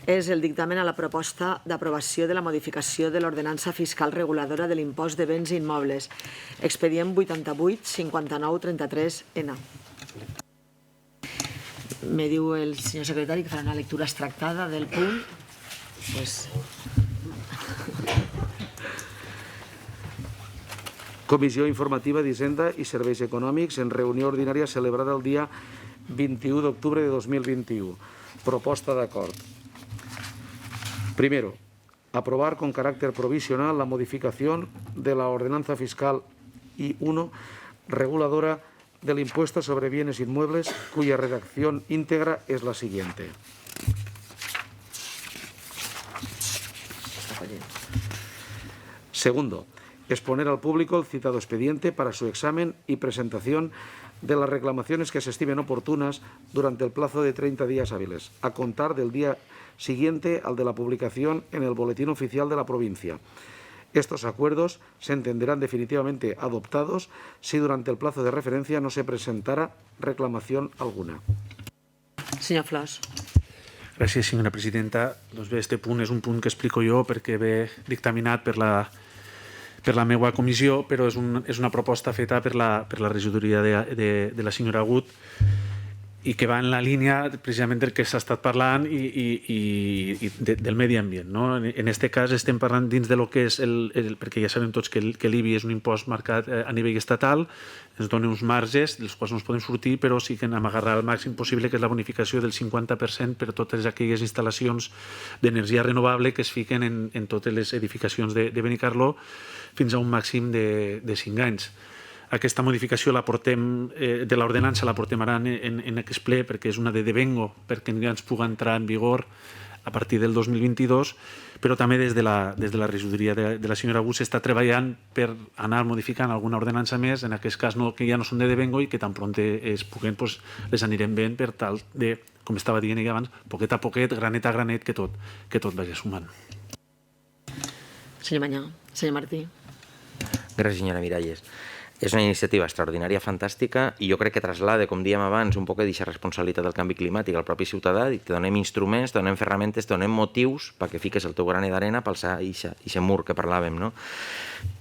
és el dictamen a la proposta d'aprovació de la modificació de l'ordenança fiscal reguladora de l'impost de béns immobles, expedient 88-59-33N. Me diu el senyor secretari que farà una lectura extractada del punt. Comissió Informativa d'Hisenda i Serveis Econòmics, en reunió ordinària celebrada el dia 21 d'octubre de 2021. Proposta d'acord. Primero, aprobar con carácter provisional la modificación de la ordenanza fiscal I1 reguladora del impuesto sobre bienes inmuebles, cuya redacción íntegra es la siguiente. Segundo, exponer al público el citado expediente para su examen y presentación de las reclamaciones que se estimen oportunas durante el plazo de 30 días hábiles, a contar del día siguiente al de la publicación en el Boletín Oficial de la provincia. Estos acuerdos se entenderán definitivamente adoptados si durante el plazo de referencia no se presentara reclamación alguna. Senyor Flors. Gràcies, senyora presidenta. Doncs bé, este punt és un punt que explico jo perquè ve dictaminat per la meva comissió, però és una proposta feta per la regidoria de la senyora Agut i que va en la línia precisament del que s'ha estat parlant i del medi ambient. En aquest cas estem parlant dins de lo que és, perquè ja sabem tots que l'IBI és un impost marcat a nivell estatal, ens dona uns marges dels quals no ens podem sortir, però sí que anem a agarrar el màxim possible, que és la bonificació del 50% per totes aquelles instal·lacions d'energia renovable que es fiquen en totes les edificacions de Benicarló fins a un màxim de 5 anys. Aquesta modificació de l'ordenança la portem ara en aquest ple perquè és una de devengo, perquè ja ens pugui entrar en vigor a partir del 2022, però també des de la regidoria de la senyora Agut s'està treballant per anar modificant alguna ordenança més, en aquest cas que ja no són de devengo i que tan pront es puguen, les anirem veient per tal de, com estava dient abans, poquet a poquet, granet a granet, que tot vagi sumant. Senyor Manyà. Senyor Martí. Gràcies, senyora Miralles. És una iniciativa extraordinària, fantàstica, i jo crec que traslada, com dèiem abans, un poc d'aquesta responsabilitat del canvi climàtic al propi ciutadà, i te donem instruments, te donem ferramentes, te donem motius perquè fiques el teu granet d'arena per alçar aquest mur que parlàvem, no?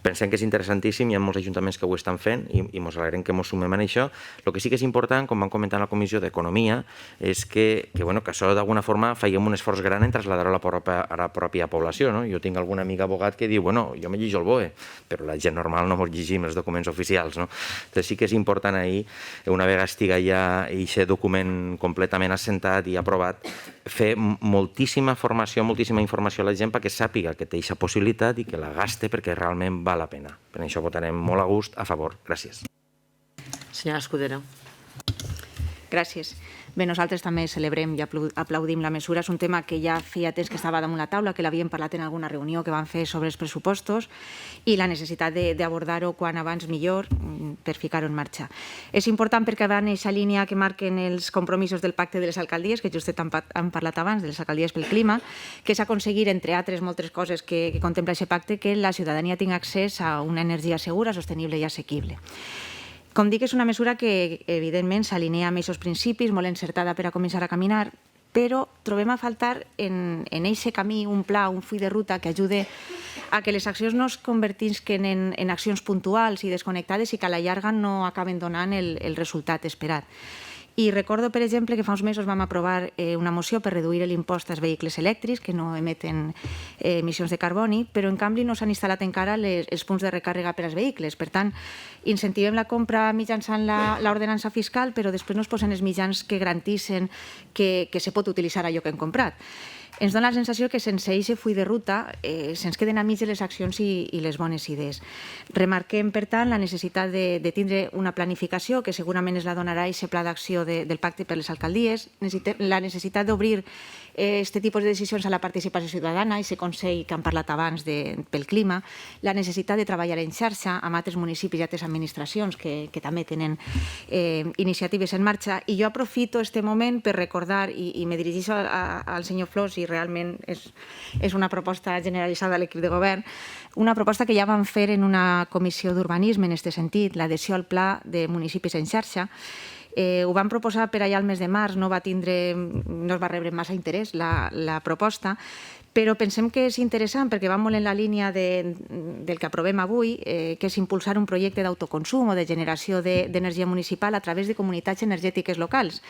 Pensem que és interessantíssim, hi ha molts ajuntaments que ho estan fent i ens alegrem que ens sumem en això. El que sí que és important, com vam comentar a la Comissió d'Economia, és que això d'alguna forma faiguem un esforç gran en traslladar-ho a la pròpia població. Jo tinc algun amic abogat que diu, jo me llegeixo el BOE, però la gent normal no ens llegim els documents oficials. Entonces sí que és important ahir, una vegada estiga ja aquest document completament assentat i aprovat, fer moltíssima formació, moltíssima informació a la gent perquè sàpiga que té aquesta possibilitat i que la gaste perquè realment val la pena. Per això votarem molt a gust a favor. Gràcies. Senyora Escudero. Gràcies. Bé, nosaltres també celebrem i aplaudim la mesura. És un tema que ja feia temps que estava damunt la taula, que l'havíem parlat en alguna reunió que vam fer sobre els pressupostos i la necessitat d'abordar-ho quan abans millor per ficar-ho en marxa. És important perquè va en aquesta línia que marquen els compromisos del pacte de les alcaldies, que justet han parlat abans, de les alcaldies pel clima, que és aconseguir, entre altres moltes coses que contempla aquest pacte, que la ciutadania tingui accés a una energia segura, sostenible i assequible. Com dic, és una mesura que, evidentment, s'alinea amb aquests principis, molt encertada per a començar a caminar, però trobem a faltar en aquest camí un pla, un full de ruta que ajude a que les accions no es convertisquen en accions puntuals i desconnectades i que a la llarga no acaben donant el resultat esperat. I recordo, per exemple, que fa uns mesos vam aprovar una moció per reduir l'impost als vehicles elèctrics que no emeten emissions de carboni, però en canvi no s'han instal·lat encara els punts de recàrrega per als vehicles. Per tant, incentivem la compra mitjançant l'ordenança fiscal, però després no es posen els mitjans que garantissin que se pot utilitzar allò que hem comprat. Ens dona la sensació que sense aquest full de ruta se'ns queden a mig les accions i les bones idees. Remarquem, per tant, la necessitat de tindre una planificació, que segurament es la donarà aquest pla d'acció del pacte per les alcaldies, la necessitat d'obrir aquest tipus de decisions a la participació ciutadana, aquest consell que han parlat abans pel clima, la necessitat de treballar en xarxa amb altres municipis i altres administracions que també tenen iniciatives en marxa. I jo aprofito aquest moment per recordar, i me dirigeixo al senyor Flors, i realment és una proposta generalitzada a l'equip de govern, una proposta que ja vam fer en una comissió d'urbanisme en aquest sentit, l'adhesió al pla de municipis en xarxa. Ho vam proposar per allà al mes de març, no es va rebre massa interès la proposta, però pensem que és interessant perquè va molt en la línia del que aprovem avui, que és impulsar un projecte d'autoconsum o de generació d'energia municipal a través de comunitats energètiques locals,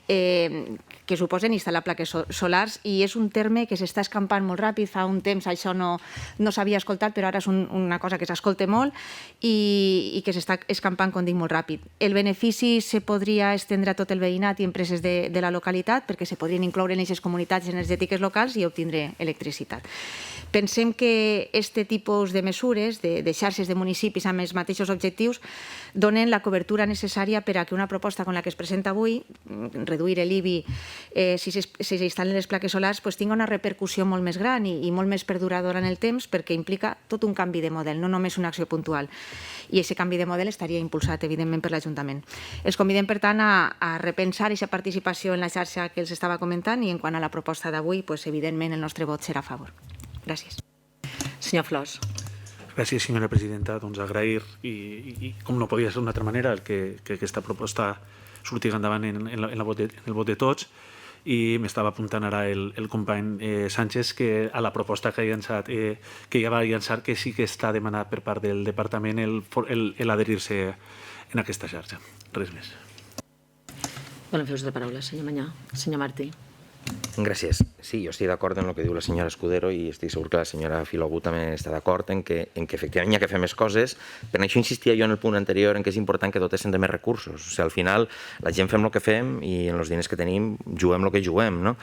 que suposen instal·lar plaques solars, i és un terme que s'està escampant molt ràpid. Fa un temps això no s'havia escoltat, però ara és una cosa que s'escolta molt i que s'està escampant, com dic, molt ràpid. El benefici se podria estendre a tot el veïnat i empreses de la localitat, perquè se podrien incloure en aquestes comunitats energètiques locals i obtindre electricitat. Pensem que aquest tipus de mesures, de xarxes de municipis amb els mateixos objectius, donen la cobertura necessària per a que una proposta com la que es presenta avui, reduir l'IBI si s'instal·len les plaques solars, tingui una repercussió molt més gran i molt més perduradora en el temps, perquè implica tot un canvi de model, no només una acció puntual. I aquest canvi de model estaria impulsat, evidentment, per l'Ajuntament. Els convidem, per tant, a repensar aquesta participació en la xarxa que els estava comentant, i en quant a la proposta d'avui, evidentment, el nostre vot serà a favor. Gràcies. Senyor Flors. Gràcies, senyora presidenta. Doncs agrair, i com no podia ser d'una altra manera, que aquesta proposta surti endavant en el vot de tots. I m'estava apuntant ara el company Sánchez que a la proposta que ja va llançar, que sí que està demanat per part del departament l'adherir-se en aquesta xarxa. Res més. Volen fer ús de paraula, senyor Mañà. Senyor Martí. Gràcies. Sí, jo estic d'acord en el que diu la senyora Escudero i estic segur que la senyora Filobú també està d'acord en que efectivament hi ha que fer més coses. Per això insistia jo en el punt anterior en que és important que dotessin de més recursos. O sigui, al final la gent fem el que fem i en els diners que tenim juguem el que juguem, no?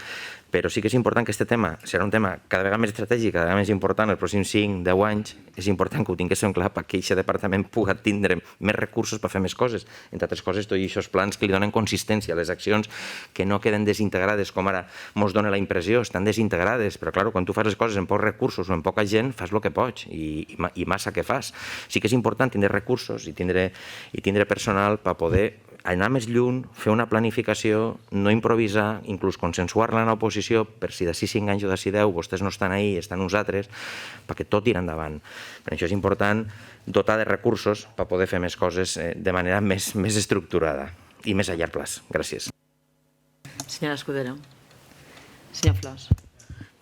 Però sí que és important que aquest tema serà un tema cada vegada més estratègic, cada vegada més important els pròxims 5-10 anys. És important que ho tinguéssim clar perquè aquest departament pugui tindre més recursos per fer més coses. Entre altres coses, tots aquests plans que li donen consistència a les accions, que no queden desintegrades, com ara ens dona la impressió, estan desintegrades, però clar, quan tu fas les coses amb pocs recursos o amb poca gent, fas el que pots i massa que fas. Sí que és important tindre recursos i tindre personal per poder anar més lluny, fer una planificació, no improvisar, inclús consensuar-la en l'oposició, per si d'ací 5 anys o d'ací 10 vostès no estan ahí, estan nosaltres, perquè tot tira endavant. Per això és important dotar de recursos per poder fer més coses de manera més estructurada i més a llarg plaç. Gràcies. Senyora Escudero. Senyor Flors.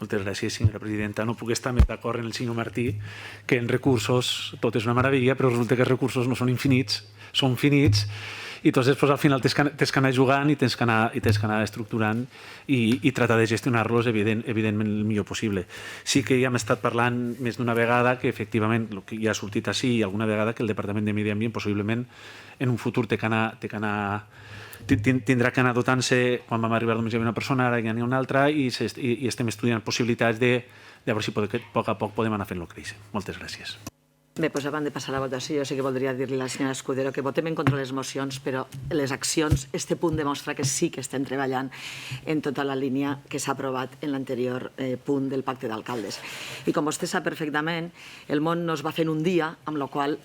Moltes gràcies, senyora presidenta. No puc estar més d'acord amb el senyor Martí que en recursos tot és una meravella, però resulta que els recursos no són infinits, són finits, i entonces al final tens que anar jugant i tens que anar estructurant i tratar de gestionar-los evidentment el millor possible. Sí que ja hem estat parlant més d'una vegada que efectivament, el que ja ha sortit així, alguna vegada que el Departament de Medi Ambient possiblement en un futur tindrà que anar dotant-se. Quan vam arribar només hi havia una persona, ara ja n'hi ha una altra, i estem estudiant possibilitats de veure si a poc a poc podem anar fent-lo créixer. Moltes gràcies. Bé, doncs abans de passar a la votació, jo sí que voldria dir-li a la senyora Escudero que votem en contra les mocions, però les accions, este punt demostra que sí que estem treballant en tota la línia que s'ha aprovat en l'anterior punt del pacte d'alcaldes. I com vostè sap perfectament, el món no es va fer en un dia, amb la qual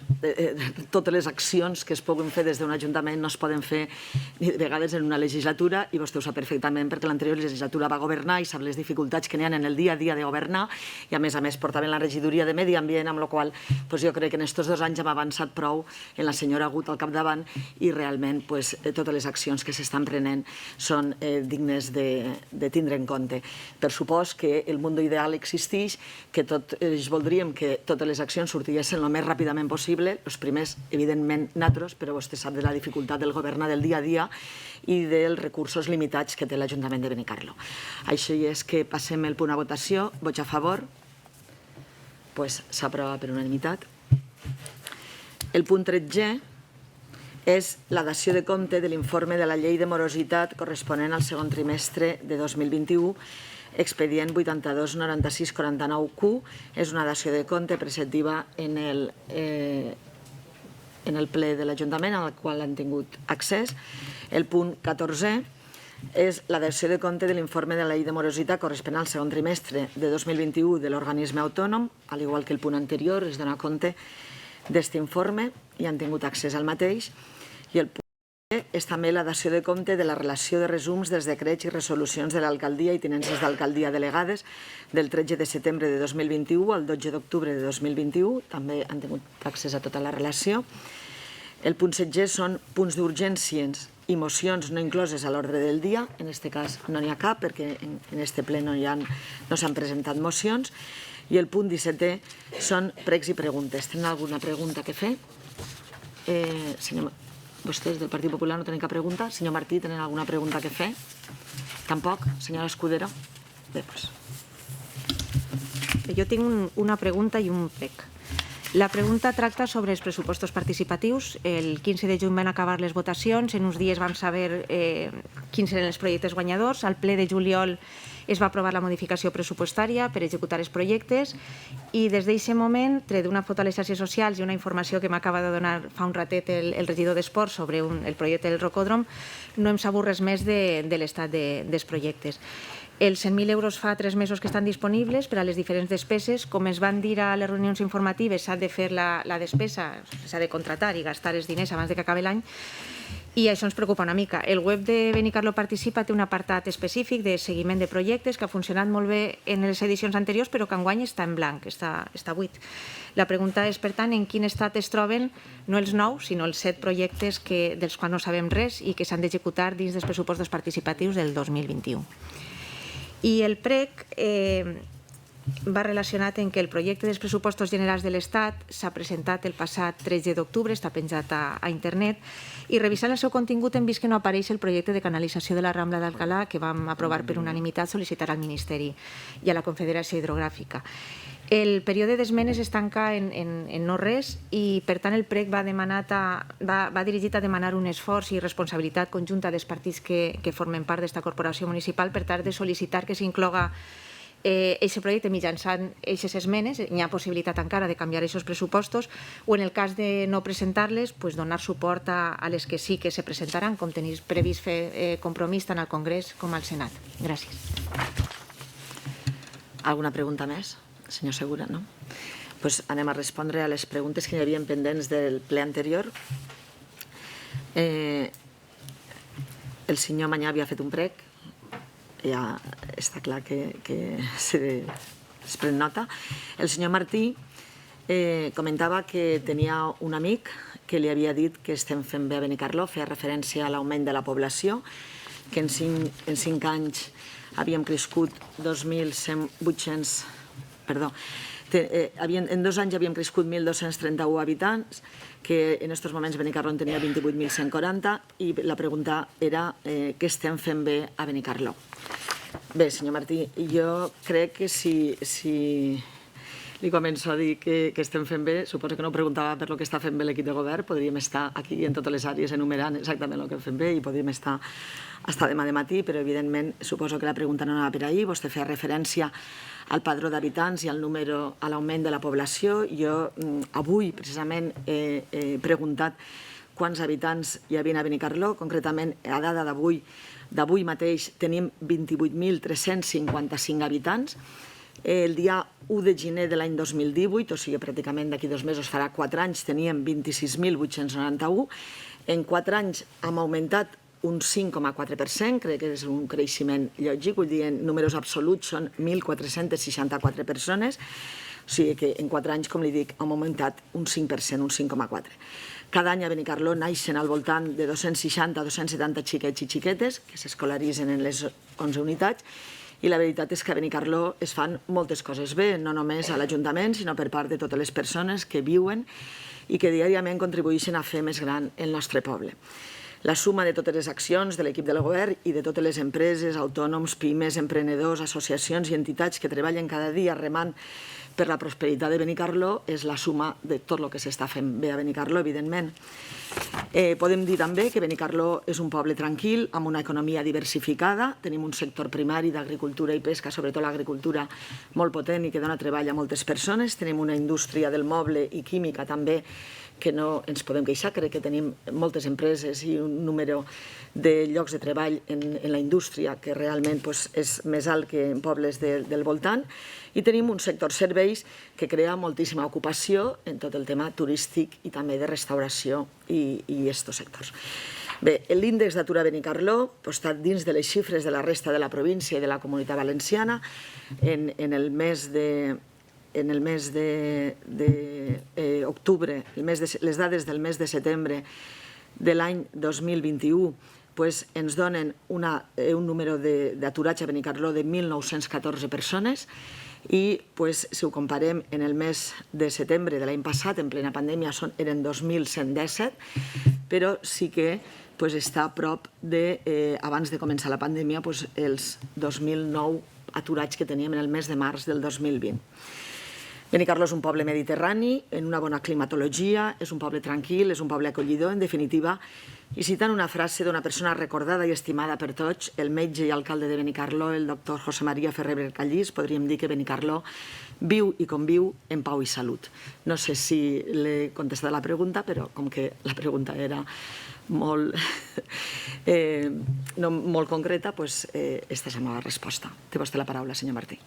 totes les accions que es puguin fer des d'un ajuntament no es poden fer ni de vegades en una legislatura, i vostè ho sap perfectament perquè l'anterior legislatura va governar i sap les dificultats que n'hi ha en el dia a dia de governar, i a més portaven la regidoria de Medi Ambient, amb la qual jo crec que en aquests 2 anys hem avançat prou en la senyora Agut al capdavant, i realment totes les accions que s'estan prenent són dignes de tindre en compte. Per supòs que el món ideal existeix, que tots voldríem que totes les accions sortissin el més ràpidament possible, els primers, evidentment, nosaltres, però vostè sap de la dificultat del governar del dia a dia i dels recursos limitats que té l'Ajuntament de Benicarló. Això és que passem el punt a votació. Vots a favor? S'aprova per unanimitat. El punt 13è és la dació de compte de l'informe de la llei de morositat corresponent al segon trimestre de 2021, expedient 829649Q. És una dació de compte preceptiva en el ple de l'Ajuntament, al qual han tingut accés. El punt 14è és la dació de compte de l'informe de la llei de morositat corresponent al segon trimestre de 2021 de l'organisme autònom, al igual que el punt anterior, es dona compte d'aquest informe i han tingut accés al mateix. I el punt és també la dació de compte de la relació de resums dels decrets i resolucions de l'alcaldia i tinences d'alcaldia delegades del 13 de setembre de 2021 al 12 d'octubre de 2021. També han tingut accés a tota la relació. El punt 16è són punts d'urgències i mocions no incloses a l'ordre del dia. En aquest cas no n'hi ha cap perquè en aquest ple no s'han presentat mocions. I el punt 17è són pregs i preguntes. Tenen alguna pregunta que fer? Vostès del Partit Popular no tenen cap pregunta? Senyor Martí, tenen alguna pregunta que fer? Tampoc? Senyora Escudero? Bé, doncs. Jo tinc una pregunta i un prec. La pregunta tracta sobre els pressupostos participatius. El 15 de juny van acabar les votacions, en uns dies vam saber quins eren els projectes guanyadors. Al ple de juliol es va aprovar la modificació pressupostària per executar els projectes i des d'aquest moment, tret d'una foto a les xarxes socials i una informació que m'acaba de donar fa un ratet el regidor d'Esports sobre el projecte del Rocòdrom, no hem sabut res més de l'estat dels projectes. Els 100.000 euros fa 3 mesos que estan disponibles per a les diferents despeses. Com es van dir a les reunions informatives, s'ha de fer la despesa, s'ha de contratar i gastar els diners abans que acabi l'any, i això ens preocupa una mica. El web de Benicarló Participa té un apartat específic de seguiment de projectes que ha funcionat molt bé en les edicions anteriors, però que enguany està en blanc, està buit. La pregunta és, per tant, en quin estat es troben no els 9, sinó els 7 projectes dels quals no sabem res i que s'han d'executar dins dels pressupostos participatius del 2021. I el prec va relacionat en que el projecte dels pressupostos generals de l'Estat s'ha presentat el passat 13 d'octubre, està penjat a internet, i revisant el seu contingut hem vist que no apareix el projecte de canalització de la Rambla d'Alcalà que vam aprovar per unanimitat sol·licitar al Ministeri i a la Confederació Hidrogràfica. El període d'esmenes es tanca en no res i, per tant, el prec va dirigit a demanar un esforç i responsabilitat conjunta dels partits que formen part d'esta corporació municipal per tal de sol·licitar que s'incloga aquest projecte mitjançant aquestes esmenes. Hi ha possibilitat encara de canviar aquests pressupostos o, en el cas de no presentar-les, donar suport a les que sí que se presentaran, com tenim previst fer compromís tant al Congrés com al Senat. Gràcies. Alguna pregunta més? Senyor Segura, no? Doncs anem a respondre a les preguntes que hi havia pendents del ple anterior. El senyor Manyà havia fet un prec, ja està clar que es pren nota. El senyor Martí comentava que tenia un amic que li havia dit que estem fent bé a Benicarló, feia referència a l'augment de la població, que en 5 anys havíem crescut 2.800... Perdó, en 2 anys havíem crescut 1.231 habitants, que en aquests moments Benicarló en tenia 28.140, i la pregunta era què estem fent bé a Benicarló. Bé, senyor Martí, jo crec que si li començo a dir que estem fent bé. Suposo que no preguntava per el que està fent bé l'equip de govern. Podríem estar aquí en totes les àrees enumerant exactament el que fem bé i podríem estar demà de matí, però evidentment suposo que la pregunta no anava per ahir. Vostè feia referència al padró d'habitants i al número, a l'augment de la població. Jo avui precisament he preguntat quants habitants hi havia a Benicarló. Concretament, a data d'avui mateix tenim 28.355 habitants. El dia 1 de gener de l'any 2018, o sigui, pràcticament d'aquí 2 mesos farà 4 anys, teníem 26.891. En 4 anys hem augmentat un 5,4%, crec que és un creixement lògic, vull dir, en números absoluts són 1.464 persones, o sigui que en 4 anys, com li dic, hem augmentat un 5%, un 5,4%. Cada any a Benicarló naixen al voltant de 260 a 270 xiquets i xiquetes que s'escolaritzen en les 11 unitats, i la veritat és que a Benicarló es fan moltes coses bé, no només a l'Ajuntament, sinó per part de totes les persones que viuen i que diàriament contribueixen a fer més gran el nostre poble. La suma de totes les accions de l'equip del govern i de totes les empreses, autònoms, pimes, emprenedors, associacions i entitats que treballen cada dia remant per la prosperitat de Benicarló és la suma de tot el que s'està fent bé a Benicarló, evidentment. Podem dir també que Benicarló és un poble tranquil, amb una economia diversificada. Tenim un sector primari d'agricultura i pesca, sobretot l'agricultura, molt potent i que dona treball a moltes persones. Tenim una indústria del moble i química també que no ens podem queixar. Crec que tenim moltes empreses i un número de llocs de treball en la indústria que realment és més alt que en pobles del voltant. I tenim un sector serveis que crea moltíssima ocupació en tot el tema turístic i també de restauració i aquests sectors. Bé, l'índex d'atur a Benicarló està dins de les xifres de la resta de la província i de la Comunitat Valenciana. En el mes d'octubre, les dades del mes de setembre de l'any 2021 ens donen un número d'aturats a Benicarló de 1.914 persones i si ho comparem en el mes de setembre de l'any passat, en plena pandèmia, eren 2.117, però sí que està a prop de, abans de començar la pandèmia, els 2.009 aturats que teníem en el mes de març del 2020. Benicarló és un poble mediterrani, en una bona climatologia, és un poble tranquil, és un poble acollidor, en definitiva, i citant una frase d'una persona recordada i estimada per tots, el metge i alcalde de Benicarló, el doctor José María Ferrer Bercallís, podríem dir que Benicarló viu i conviu en pau i salut. No sé si l'he contestat la pregunta, però com que la pregunta era molt concreta, aquesta és la meva resposta. Té vostè la paraula, senyor Martí.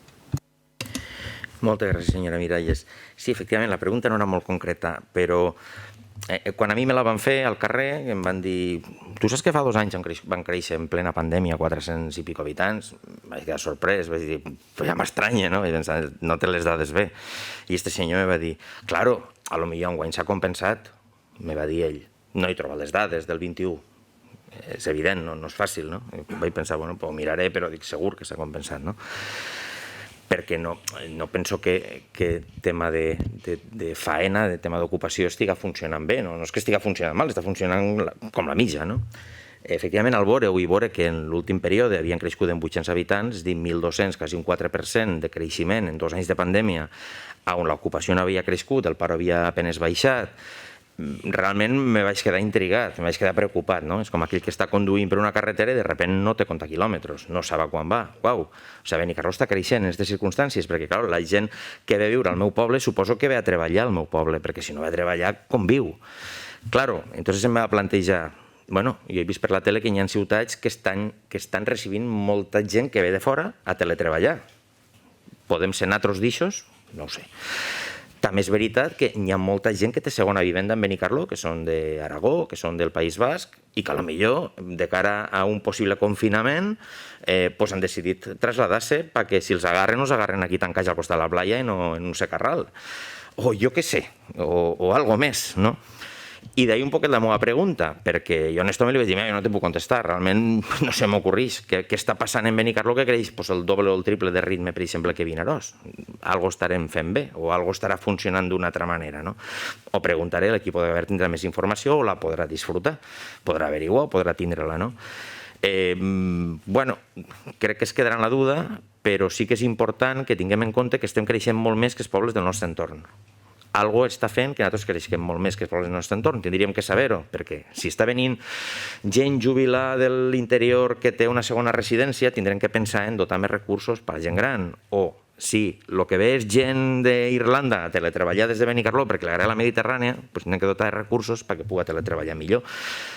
Moltes gràcies, senyora Miralles. Sí, efectivament, la pregunta no era molt concreta, però quan a mi me la van fer al carrer em van dir tu saps que fa 2 anys van créixer en plena pandèmia 400 i pico habitants? Vaig quedar sorprès, vaig dir, però ja m'estranya, no? Vaig pensar, no té les dades bé. I este senyor me va dir, claro, a lo millor enguany s'ha compensat, me va dir ell. No he trobat les dades del 21. És evident, no és fàcil, no? Vaig pensar, bueno, ho miraré, però dic, segur que s'ha compensat, no? Perquè no penso que tema de faena, de tema d'ocupació estiga funcionant bé, no és que estiga funcionant mal, està funcionant com la mitja, no? Efectivament, al veure que en l'últim període havien crescut en 800 habitants, de 1.200, quasi un 4% de creixement en 2 anys de pandèmia, on l'ocupació no havia crescut, el paro havia apenas baixat, realment me vaig quedar intrigat, me vaig quedar preocupat, no? És com aquell que està conduint per una carretera i de sobte no té compte quilòmetres, no sap quan va. Uau! O sigui, Benicarló està creixent en aquestes circumstàncies, perquè, clar, la gent que ve a viure al meu poble suposo que ve a treballar al meu poble, perquè si no ve a treballar, com viu? Claro, entonces em va plantejar, bueno, jo he vist per la tele que hi ha ciutats que estan recibint molta gent que ve de fora a teletreballar. Podem ser nosaltres d'aixòs? No ho sé. També és veritat que hi ha molta gent que té segona vivenda en Benicarló, que són d'Aragó, que són del País Basc, i que potser, de cara a un possible confinament, han decidit traslladar-se perquè si els agarren, els agarren aquí tancats al costat de la playa i no en un secarral. O jo què sé, o algo més, no? I d'ahir un poquet la meva pregunta, perquè jo honestament li vaig dir, jo no te puc contestar, realment no se m'ocorreix què està passant en Benicarló que creix el doble o el triple de ritme, per exemple, que Vinaròs. Algo estarem fent bé, o algo estarà funcionant d'una altra manera, no? O preguntaré, l'equip de govern tindrà més informació o la podrà disfrutar, podrà averiguar o podrà tindre-la, no? Bueno, crec que es quedarà en la duda, però sí que és important que tinguem en compte que estem creixent molt més que els pobles del nostre entorn. Algo està fent que nosaltres creixem molt més que els pobles del nostre entorn. Tindríem que saber-ho, perquè si està venint gent jubilada de l'interior que té una segona residència, tindrem que pensar en dotar més recursos per a la gent gran. O si el que ve és gent d'Irlanda a teletreballar des de Benicarló perquè li agrada la Mediterrània, doncs tindrem que dotar de recursos perquè pugui teletreballar millor.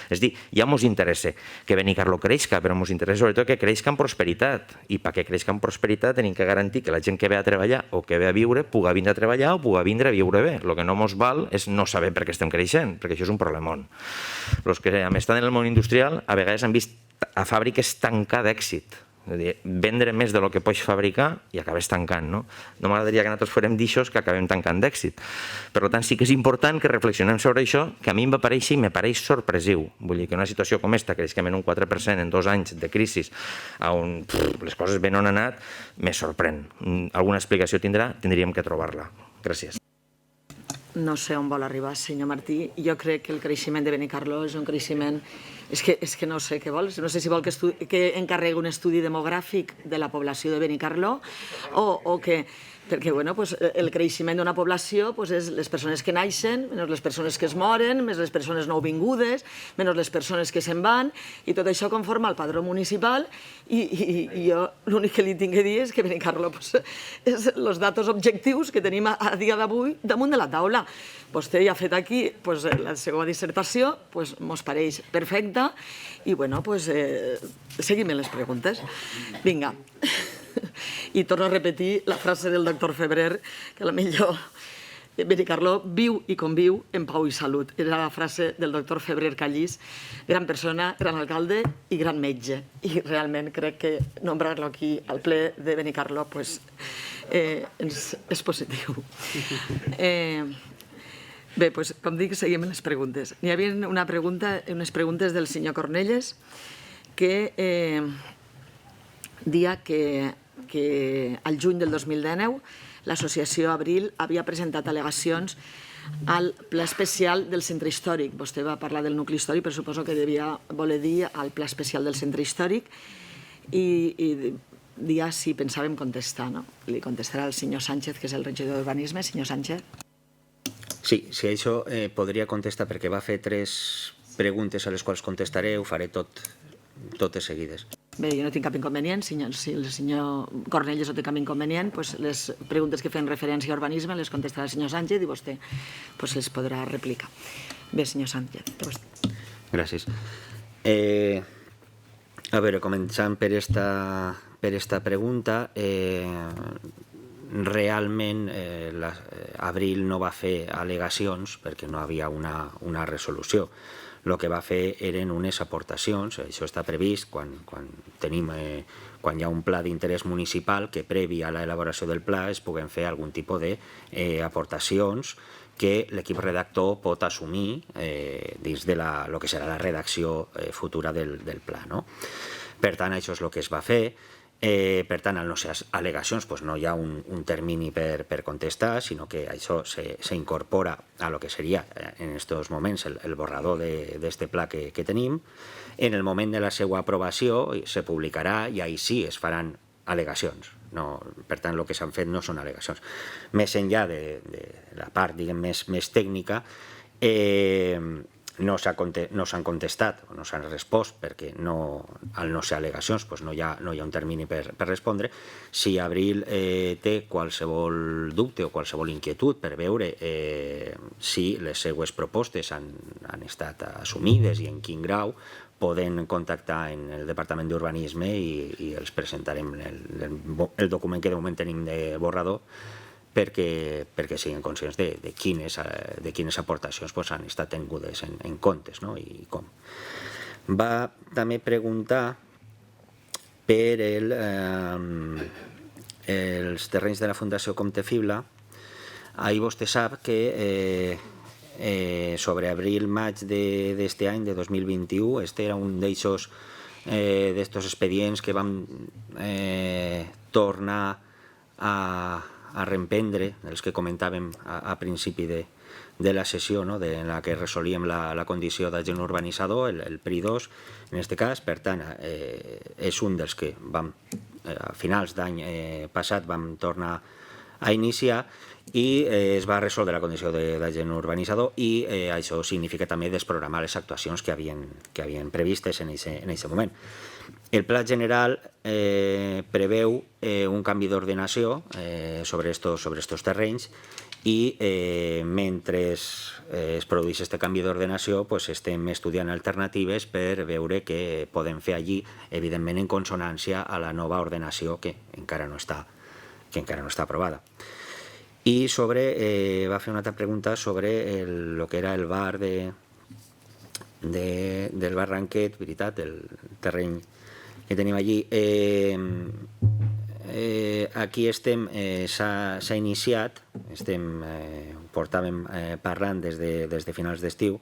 És dir, ja ens interessa que Benicarló creixca, però ens interessa sobretot que creixca en prosperitat. I perquè creixca en prosperitat tenim que garantir que la gent que ve a treballar o que ve a viure pugui vindre a treballar o pugui vindre a viure bé. El que no ens val és no saber per què estem creixent, perquè això és un problemón. Els que estan en el món industrial a vegades han vist a fàbriques tancar d'èxit. És a dir, vendre més del que pots fabricar i acabes tancant. No m'agradaria que nosaltres farem d'aixòs que acabem tancant d'èxit. Per tant, sí que és important que reflexionem sobre això, que a mi em va parèixer i me pareix sorpresiu. Vull dir que una situació com esta, que creixem en un 4% en 2 anys de crisi, on les coses ben on han anat, me sorprèn. Alguna explicació tindríem que trobar-la. Gràcies. No sé on vol arribar, senyor Martí. Jo crec que el creixement de Benicarló és un creixement... És que no sé què vol. No sé si vol que encarregui un estudi demogràfic de la població de Benicarló o que... Perquè el creixement d'una població és les persones que naixen, menys les persones que es moren, més les persones nouvingudes, menys les persones que se'n van, i tot això conforma el padró municipal, i jo l'únic que li tinc que dir és que Benicarló és els datos objectius que tenim a dia d'avui damunt de la taula. Vostè ja ha fet aquí la seva dissertació, ens pareix perfecta, i seguim les preguntes. Vinga. I torno a repetir la frase del doctor Febrer, que a la millor Benicarló viu i conviu en pau i salut. Era la frase del doctor Febrer Callís, gran persona, gran alcalde i gran metge. I realment crec que nombrar-lo aquí al ple de Benicarló és positiu. Bé, com dic, seguim amb les preguntes. N'hi havia unes preguntes del senyor Cornelles que dia que al juny del 2019 l'associació Abril havia presentat al·legacions al pla especial del centre històric. Vostè va parlar del nucli històric, però suposo que devia voler dir al pla especial del centre històric, i dia si pensàvem contestar. Li contestarà el senyor Sánchez, que és el regidor d'Urbanisme. Senyor Sánchez. Sí, si això podria contestar, perquè va fer 3 preguntes a les quals contestaré, ho faré totes seguides. Bé, jo no tinc cap inconvenient. Si el senyor Cornelles no té cap inconvenient, les preguntes que fan referència a urbanisme les contestarà el senyor Sánchez i vostè les podrà replicar. Bé, senyor Sánchez. Gràcies. A veure, començant per esta pregunta, realment Abril no va fer al·legacions perquè no hi havia una resolució. El que va fer eren unes aportacions. Això està previst quan hi ha un pla d'interès municipal que previ a l'elaboració del pla es puguen fer algun tipus d'aportacions que l'equip redactor pot assumir dins de el que serà la redacció futura del pla. Per tant, això és el que es va fer. Per tant, al no ser al·legacions no hi ha un termini per contestar, sinó que això s'incorpora a lo que seria en aquests moments el borrador d'aquest pla que tenim. En el moment de la seva aprovació se publicarà i ahí sí es faran al·legacions. Per tant, el que s'han fet no són al·legacions. Més enllà de la part més tècnica, no s'han contestat o no s'han respost perquè al no ser al·legacions no hi ha un termini per respondre. Si Abril té qualsevol dubte o qualsevol inquietud per veure si les seues propostes han estat assumides i en quin grau, poden contactar en el Departament d'Urbanisme i els presentarem el document que de moment tenim de borrador perquè siguin conscients de quines aportacions han estat tingudes en comptes i com. Va també preguntar per els terrenys de la Fundació Comte Fibla. Ahir vostè sap que sobre abril-maig d'aquest any, de 2021, este era un d'estos expedients que vam tornar a reemprendre, els que comentàvem a principi la sessió en la que resolíem la condició d'agent urbanitzador, el PRI 2, en aquest cas. Per tant, és un dels que a finals d'any passat vam tornar a iniciar i es va resoldre la condició d'agent urbanitzador i això significa també desprogramar les actuacions que havien previstes en aquest moment. El Pla General preveu un canvi d'ordenació sobre estos terrenys i mentre es produeix aquest canvi d'ordenació estem estudiant alternatives per veure què podem fer allí, evidentment en consonància a la nova ordenació que encara no està aprovada. I va fer una altra pregunta sobre el que era el bar del Barranquet, veritat, el terreny que tenim allí. Aquí s'ha iniciat, portàvem parlant des de finals d'estiu,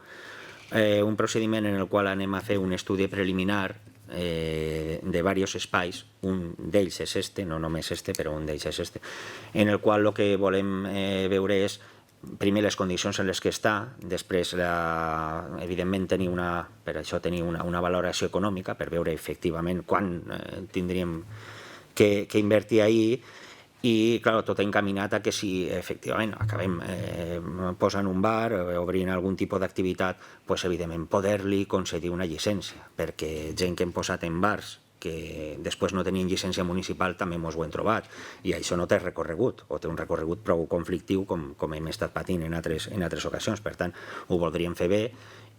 un procediment en el qual anem a fer un estudi preliminar de diversos espais, un d'ells és no només però un d'ells és en el qual el que volem veure és primer les condicions en les que està, després evidentment per això tenir una valoració econòmica per veure efectivament quan tindríem que invertir ahir i clar, tot encaminat a que si efectivament acabem posant un bar o obrint algun tipus d'activitat, evidentment poder-li concedir una llicència, perquè gent que hem posat en bars que després no tenien llicència municipal també ens ho hem trobat i això no té recorregut o té un recorregut prou conflictiu com hem estat patint en altres ocasions. Per tant, ho voldríem fer bé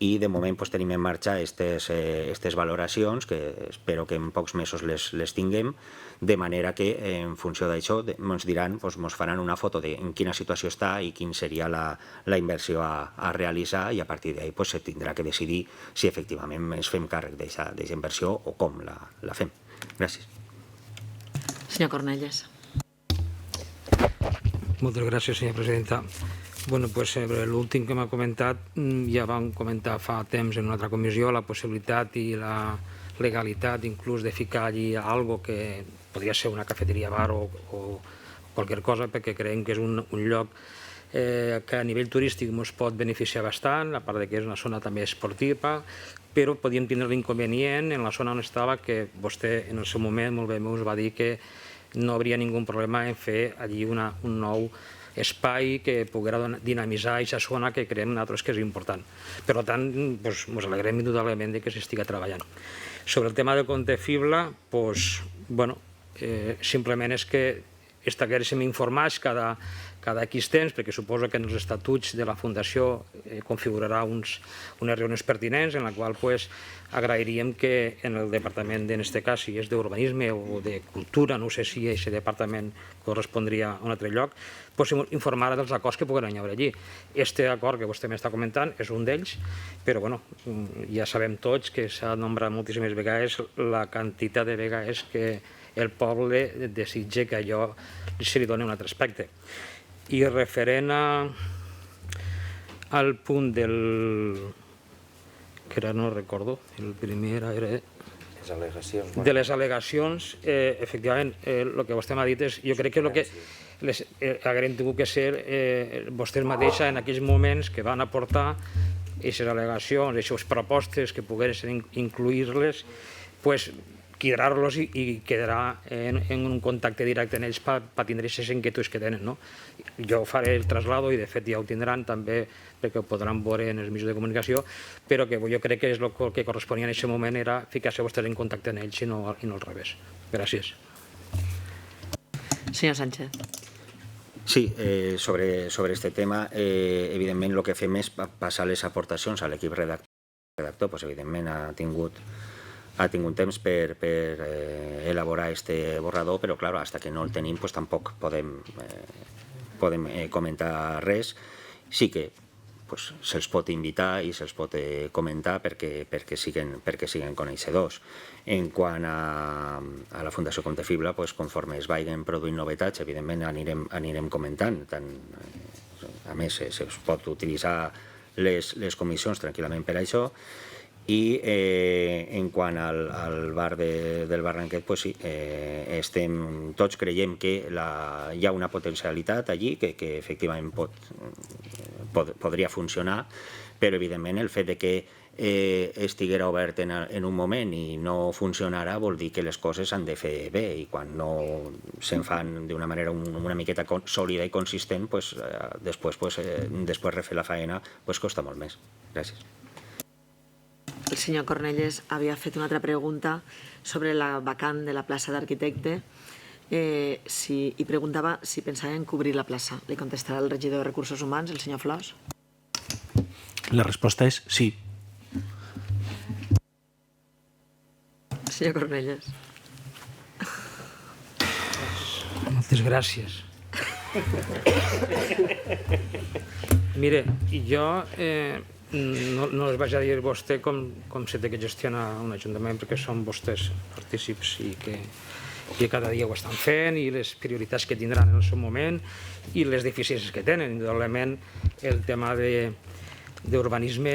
i de moment tenim en marxa aquestes valoracions que espero que en pocs mesos les tinguem, de manera que en funció d'això ens diran, ens faran una foto de en quina situació està i quina seria la inversió a realitzar i a partir d'ahí se tindrà que decidir si efectivament ens fem càrrec d'aquesta inversió o com la fem. Gràcies. Senyor Cornelles. Moltes gràcies, senyora presidenta. Bueno, l'últim que m'ha comentat, ja vam comentar fa temps en una altra comissió la possibilitat i la legalitat inclús de ficar allí algo que podria ser una cafeteria bar o qualsevol cosa, perquè creiem que és un lloc que a nivell turístic ens pot beneficiar bastant, a part que és una zona també esportiva, però podíem tindre l'inconvenient en la zona on estava que vostè en el seu moment molt bé us va dir que no hauria ningú problema en fer allí un nou espai que poguera dinamitzar aquesta zona que creiem nosaltres que és important. Per tant, ens alegrem indudablement que s'estiga treballant. Sobre el tema del compte Fibla, simplement és que estiguéssim informats cada X temps, perquè suposo que en els estatuts de la Fundació configurarà unes reunions pertinents en la qual agrairíem que en el departament, en aquest cas, si és d'urbanisme o de cultura, no sé si aquest departament correspondria a un altre lloc, informar dels acords que puguen haver allí. Aquest acord que vostè m'està comentant és un d'ells, però ja sabem tots que s'ha nombrat moltíssimes vegades la quantitat de vegades que el poble desitja que allò se li doni un altre aspecte. I referent al punt que ara no recordo, el primer era de les al·legacions, efectivament, el que vostè m'ha dit és, jo crec que el que haguem tingut que ser vostès mateixa en aquells moments que van aportar aquestes al·legacions, aquestes propostes que poguessin incluir-les, quedar-los i quedarà en un contacte directe amb ells per tindre aquestes inquietuds que tenen. Jo faré el traslado i de fet ja ho tindran també perquè ho podran veure en els mitjans de comunicació, però que jo crec que el que corresponia en aquest moment era ficar-se vostès en contacte amb ells i no al revés. Gràcies. Senyor Sánchez. Sí, sobre aquest tema, evidentment el que fem és passar les aportacions a l'equip redactor, evidentment ha tingut temps per elaborar aquest borrador, però clar, fins que no el tenim tampoc podem comentar res. Sí que se'ls pot invitar i se'ls pot comentar perquè siguin coneixedors. En quant a la Fundació Compte Fibla, conforme es vagin produint novetats, evidentment anirem comentant. A més, es pot utilitzar les comissions tranquil·lament per això. I en quant al bar del Barranquet, sí, tots creiem que hi ha una potencialitat allí que efectivament podria funcionar, però evidentment el fet de que estiguera obert en un moment i no funcionarà vol dir que les coses s'han de fer bé, i quan no se'n fan d'una manera una miqueta sòlida i consistent, després refer la faena costa molt més. Gràcies. El senyor Cornellès havia fet una altra pregunta sobre la vacant de la plaça d'arquitecte i preguntava si pensava en cobrir la plaça. Li contestarà el regidor de Recursos Humans, el senyor Flors. La resposta és sí. Senyor Cornellès. Moltes gràcies. Mire, jo no els vaig a dir vostè com s'ha de gestionar un ajuntament, perquè són vostès partícips i que cada dia ho estan fent, i les prioritats que tindran en el seu moment i les deficiències que tenen. Indudablement, el tema d'urbanisme,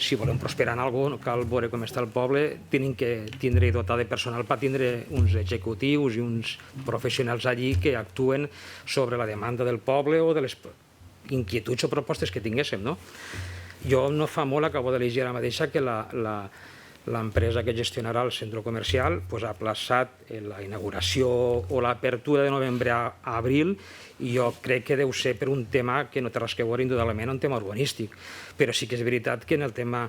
si volem prosperar en alguna cosa, cal veure com està el poble, tenim que tindre i dotar de personal per tindre uns executius i uns professionals allí que actuen sobre la demanda del poble o de les inquietuds o propostes que tinguéssim. Jo no fa molt acabo de llegir ara mateixa que l'empresa que gestionarà el centre comercial ha aplaçat la inauguració o l'apertura de novembre a abril, i jo crec que deu ser per un tema que no té res a veure indudablement un tema urbanístic. Però sí que és veritat que en el tema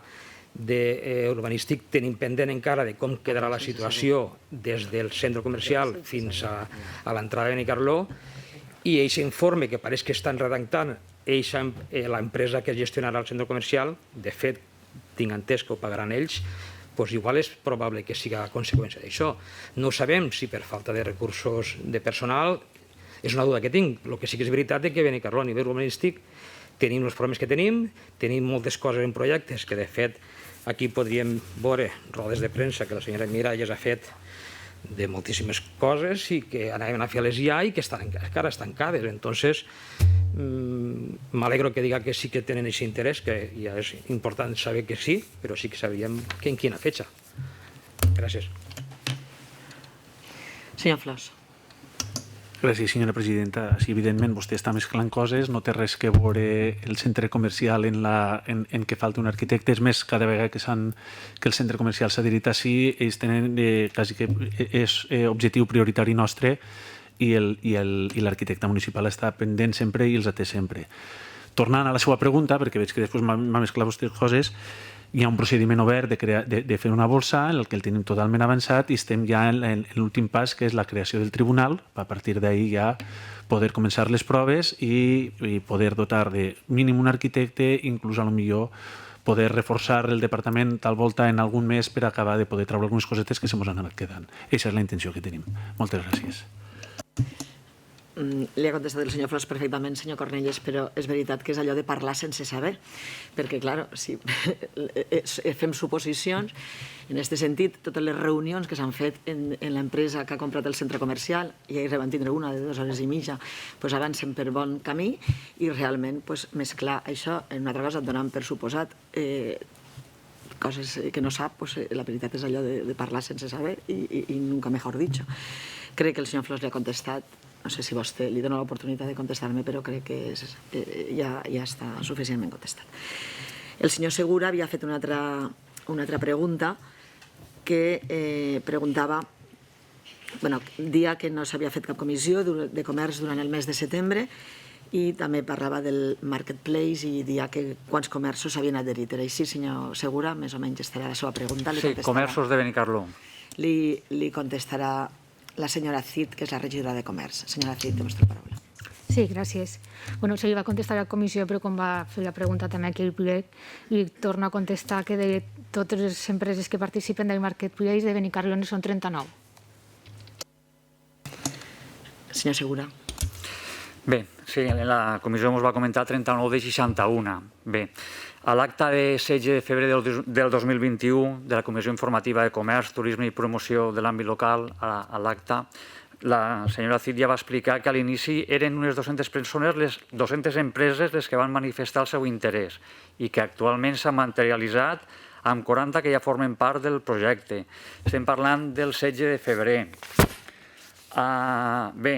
urbanístic tenim pendent encara de com quedarà la situació des del centre comercial fins a l'entrada de Benicarló, i aquest informe que pareix que estan redactant l'empresa que gestionarà el centre comercial, de fet, tinc entès que ho pagaran ells, doncs igual és probable que siga a conseqüència d'això. No ho sabem si per falta de recursos de personal, és una duda que tinc. El que sí que és veritat és que a Benicarló, a nivell urbanístic, tenim els problemes que tenim moltes coses en projectes que, de fet, aquí podríem veure rodes de premsa que la senyora Miralles ha fet de moltíssimes coses i que anaven a fer-les ja i que estan encara estancades. Entonces, m'alegro que diga que sí que tenen aquest interès, que ja és important saber que sí, però sí que sabíem que en quina fecha. Gràcies. Senyor Flors. Gràcies, senyora presidenta. Sí, evidentment, vostè està mesclant coses, no té res que veure el centre comercial en què falta un arquitecte. És més, cada vegada que el centre comercial s'ha adherit així, ells tenen quasi que és objectiu prioritari nostre, i l'arquitecte municipal està pendent sempre i els atén sempre. Tornant a la seva pregunta, perquè veig que després m'ha mesclat vostès coses, hi ha un procediment obert de fer una bolsa en el que el tenim totalment avançat i estem ja en l'últim pas, que és la creació del tribunal. A partir d'ahí ja poder començar les proves i poder dotar de mínim un arquitecte, inclús a lo millor poder reforçar el departament tal volta en algun mes per acabar de poder treure algunes cosetes que se mos han anat quedant. Aquesta és la intenció que tenim. Moltes gràcies. Li ha contestat el senyor Flors perfectament, senyor Cornellès, però és veritat que és allò de parlar sense saber, perquè, clar, si fem suposicions, en aquest sentit, totes les reunions que s'han fet en l'empresa que ha comprat el centre comercial, i ahir van tindre una de 2 hores i mitja, avancen per bon camí, i realment mesclar això en una altra cosa, donant per suposat coses que no sap, la veritat és allò de parlar sense saber, i nunca mejor dicho. Crec que el senyor Flors li ha contestat. No sé si vostè li dona l'oportunitat de contestar-me, però crec que ja està suficientment contestat. El senyor Segura havia fet una altra pregunta que preguntava, dia que no s'havia fet cap comissió de comerç durant el mes de setembre, i també parlava del marketplace i dia que quants comerços s'havien adherit. Era així, senyor Segura? Més o menys estarà la seva pregunta. Sí, comerços de Benicarló. Li contestarà la senyora Cid, que és la regidora de Comerç. Senyora Cid, té vostra paraula. Sí, gràcies. Se li va contestar a la comissió, però com va fer la pregunta també aquí al ple, li torno a contestar que de totes les empreses que participen del Marketplace de Benicarló són 39. Senyor Segura. Bé, sí, en la comissió ens va comentar 39 de 61. Bé, a l'acte de 16 de febrer del 2021 de la Comissió Informativa de Comerç, Turisme i Promoció de l'àmbit local, a l'acte, la senyora Cid ja va explicar que a l'inici eren unes 200 persones, les 200 empreses les que van manifestar el seu interès i que actualment s'ha materialitzat amb 40 que ja formen part del projecte. Estem parlant del 16 de febrer. Bé,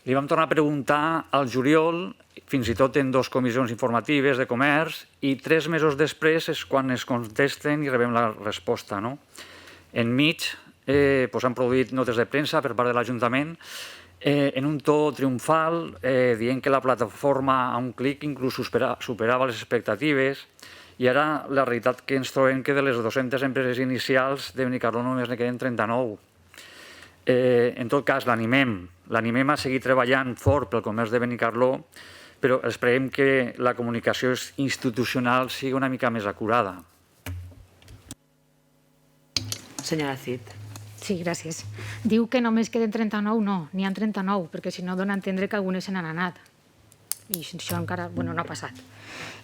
Li vam tornar a preguntar al juliol, fins i tot en 2 comissions informatives de comerç, i 3 mesos després és quan es contesten i rebem la resposta. Enmig s'han produït notes de premsa per part de l'Ajuntament en un to triomfal, dient que la plataforma a un clic inclús superava les expectatives, i ara la realitat que ens trobem que de les 200 empreses inicials de Benicarló només ne queden 39. En tot cas, l'animem a seguir treballant fort pel comerç de Benicarló, però esperem que la comunicació institucional sigui una mica més acurada. Senyora Cid. Sí, gràcies. Diu que només queden 39, no, n'hi ha 39, perquè si no dona a entendre que algunes se n'han anat. I això encara no ha passat.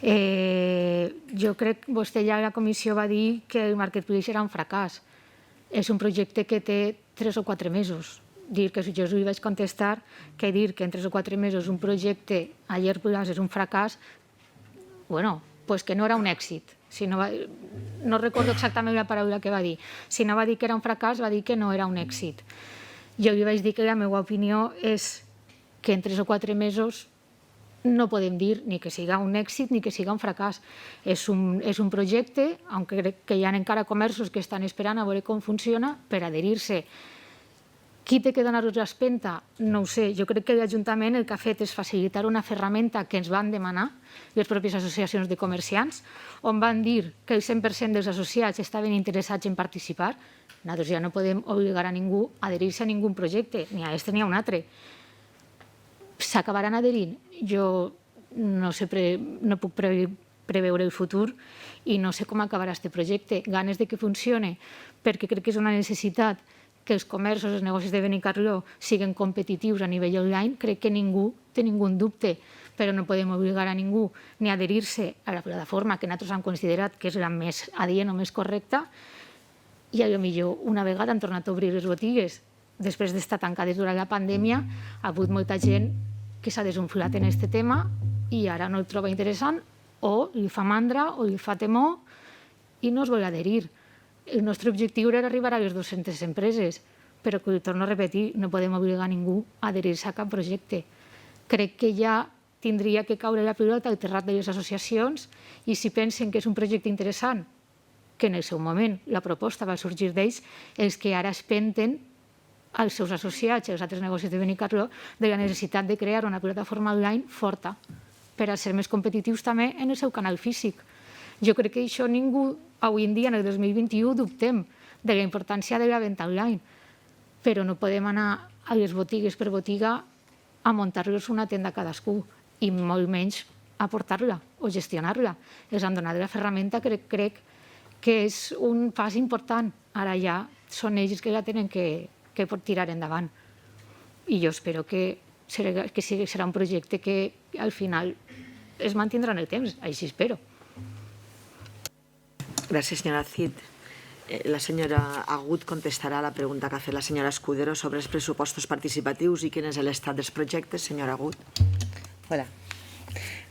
Jo crec que vostè ja a la comissió va dir que el Marketplace era un fracàs. És un projecte que té 3 o 4 mesos. Dir que jo us vaig contestar que dir que en 3 o 4 mesos un projecte a llarg plaç és un fracàs, doncs que no era un èxit. No recordo exactament la paraula que va dir. Si no va dir que era un fracàs, va dir que no era un èxit. Jo li vaig dir que la meva opinió és que en 3 o 4 mesos no podem dir ni que siga un èxit ni que siga un fracàs. És un projecte, aunque crec que hi ha encara comerços que estan esperant a veure com funciona per adherir-se. Qui té que donar-nos l'espenta? No ho sé. Jo crec que l'Ajuntament el que ha fet és facilitar una ferramenta que ens van demanar les pròpies associacions de comerciants, on van dir que el 100% dels associats estaven interessats en participar. Nosaltres ja no podem obligar a ningú a adherir-se a ningú projecte, ni a este ni a un altre. S'acabaran adherint? Jo no puc preveure el futur i no sé com acabarà aquest projecte. Ganes de que funcione, perquè crec que és una necessitat que els comerços, els negocis de Benicarló siguin competitius a nivell online, crec que ningú té ningú dubte, però no podem obligar a ningú ni a adherir-se a la plataforma que nosaltres hem considerat que és la més adient o més correcta, i potser una vegada han tornat a obrir les botigues després d'estar tancades durant la pandèmia, ha hagut molta gent que s'ha desunfilat en aquest tema i ara no el troba interessant, o li fa mandra o li fa temor i no es vol adherir. El nostre objectiu era arribar a les 200 empreses, però, que ho torno a repetir, no podem obligar ningú a adherir-se a cap projecte. Crec que ja tindria que caure la pilota al terrat de les associacions i si pensen que és un projecte interessant, que en el seu moment la proposta va sorgir d'ells, els que ara es penten als seus associats i als altres negocis de Benicarló de la necessitat de crear una plataforma online forta per a ser més competitius també en el seu canal físic. Jo crec que això ningú, avui en dia, en el 2021, dubtem de la importància de la venda online, però no podem anar a les botigues per botiga a muntar-los una tenda cadascú i molt menys a portar-la o gestionar-la. Els han donat la ferramenta que crec que és un pas important. Ara ja són ells que la tenen que tirar endavant. I jo espero que serà un projecte que al final es mantindrà en el temps, així espero. Gràcies, senyora Cid. La senyora Agut contestarà a la pregunta que ha fet la senyora Escudero sobre els pressupostos participatius i quin és l'estat dels projectes. Senyora Agut. Hola,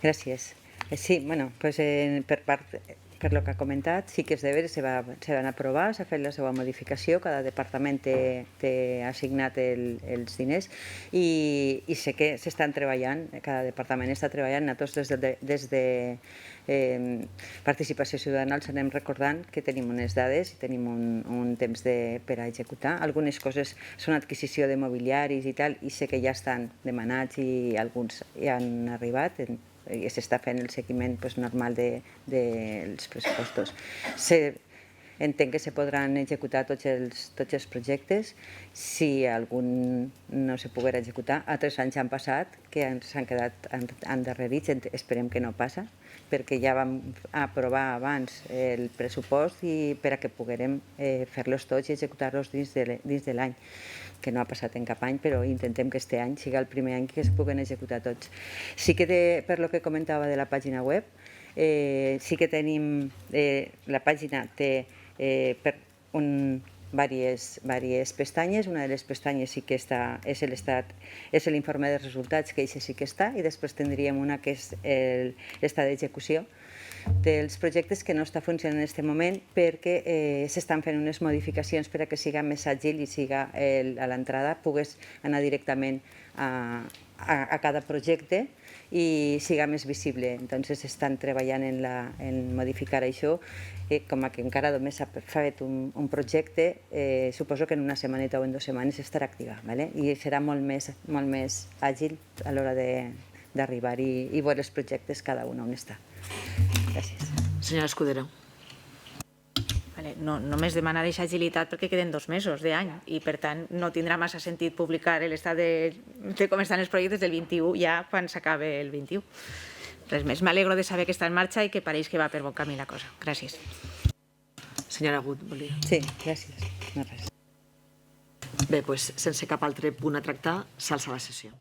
gràcies. Sí, bueno, pues per lo que ha comentat, sí que els deures se van aprovar, s'ha fet la seva modificació, cada departament té assignat els diners i sé que s'estan treballant, cada departament està treballant, nosaltres des de Participació Ciutadana els anem recordant que tenim unes dades i tenim un temps per a executar. Algunes coses són adquisició de mobiliaris i tal, i sé que ja estan demanats i alguns ja han arribat, i s'està fent el seguiment normal dels pressupostos. Entenc que se podran executar tots els projectes. Si algun no se poguera executar, altres anys han passat que s'han quedat endarrerits, esperem que no passa, perquè ja vam aprovar abans el pressupost i per a que poguérem fer-los tots i executar-los dins de l'any, que no ha passat en cap any, però intentem que este any sigui el primer any que es puguen executar tots. Sí que per lo que comentava de la pàgina web, sí que tenim, la pàgina té diverses pestanyes. Una de les pestanyes sí que està, és l'informe de resultats, que això sí que està, i després tindríem una que és l'estat d'execució dels projectes, que no està funcionant en aquest moment perquè s'estan fent unes modificacions per a que siga més àgil i siga a l'entrada pogués anar directament a cada projecte i siga més visible. Entonces estan treballant en modificar això, com que encara només s'ha fet un projecte, suposo que en una setmaneta o en 2 setmanes estarà activa, i serà molt més àgil a l'hora d'arribar i veure els projectes cada un on està. Gràcies. Senyora Escudero. Només demanar aquesta agilitat perquè queden 2 mesos d'any i, per tant, no tindrà massa sentit publicar l'estat de com estan els projectes del 21 ja quan s'acabe el 21. Res més. M'alegro de saber que està en marxa i que pareix que va per bon camí la cosa. Gràcies. Senyora Gut, volia. Sí, gràcies. No res. Bé, doncs, sense cap altre punt a tractar, s'alça la sessió.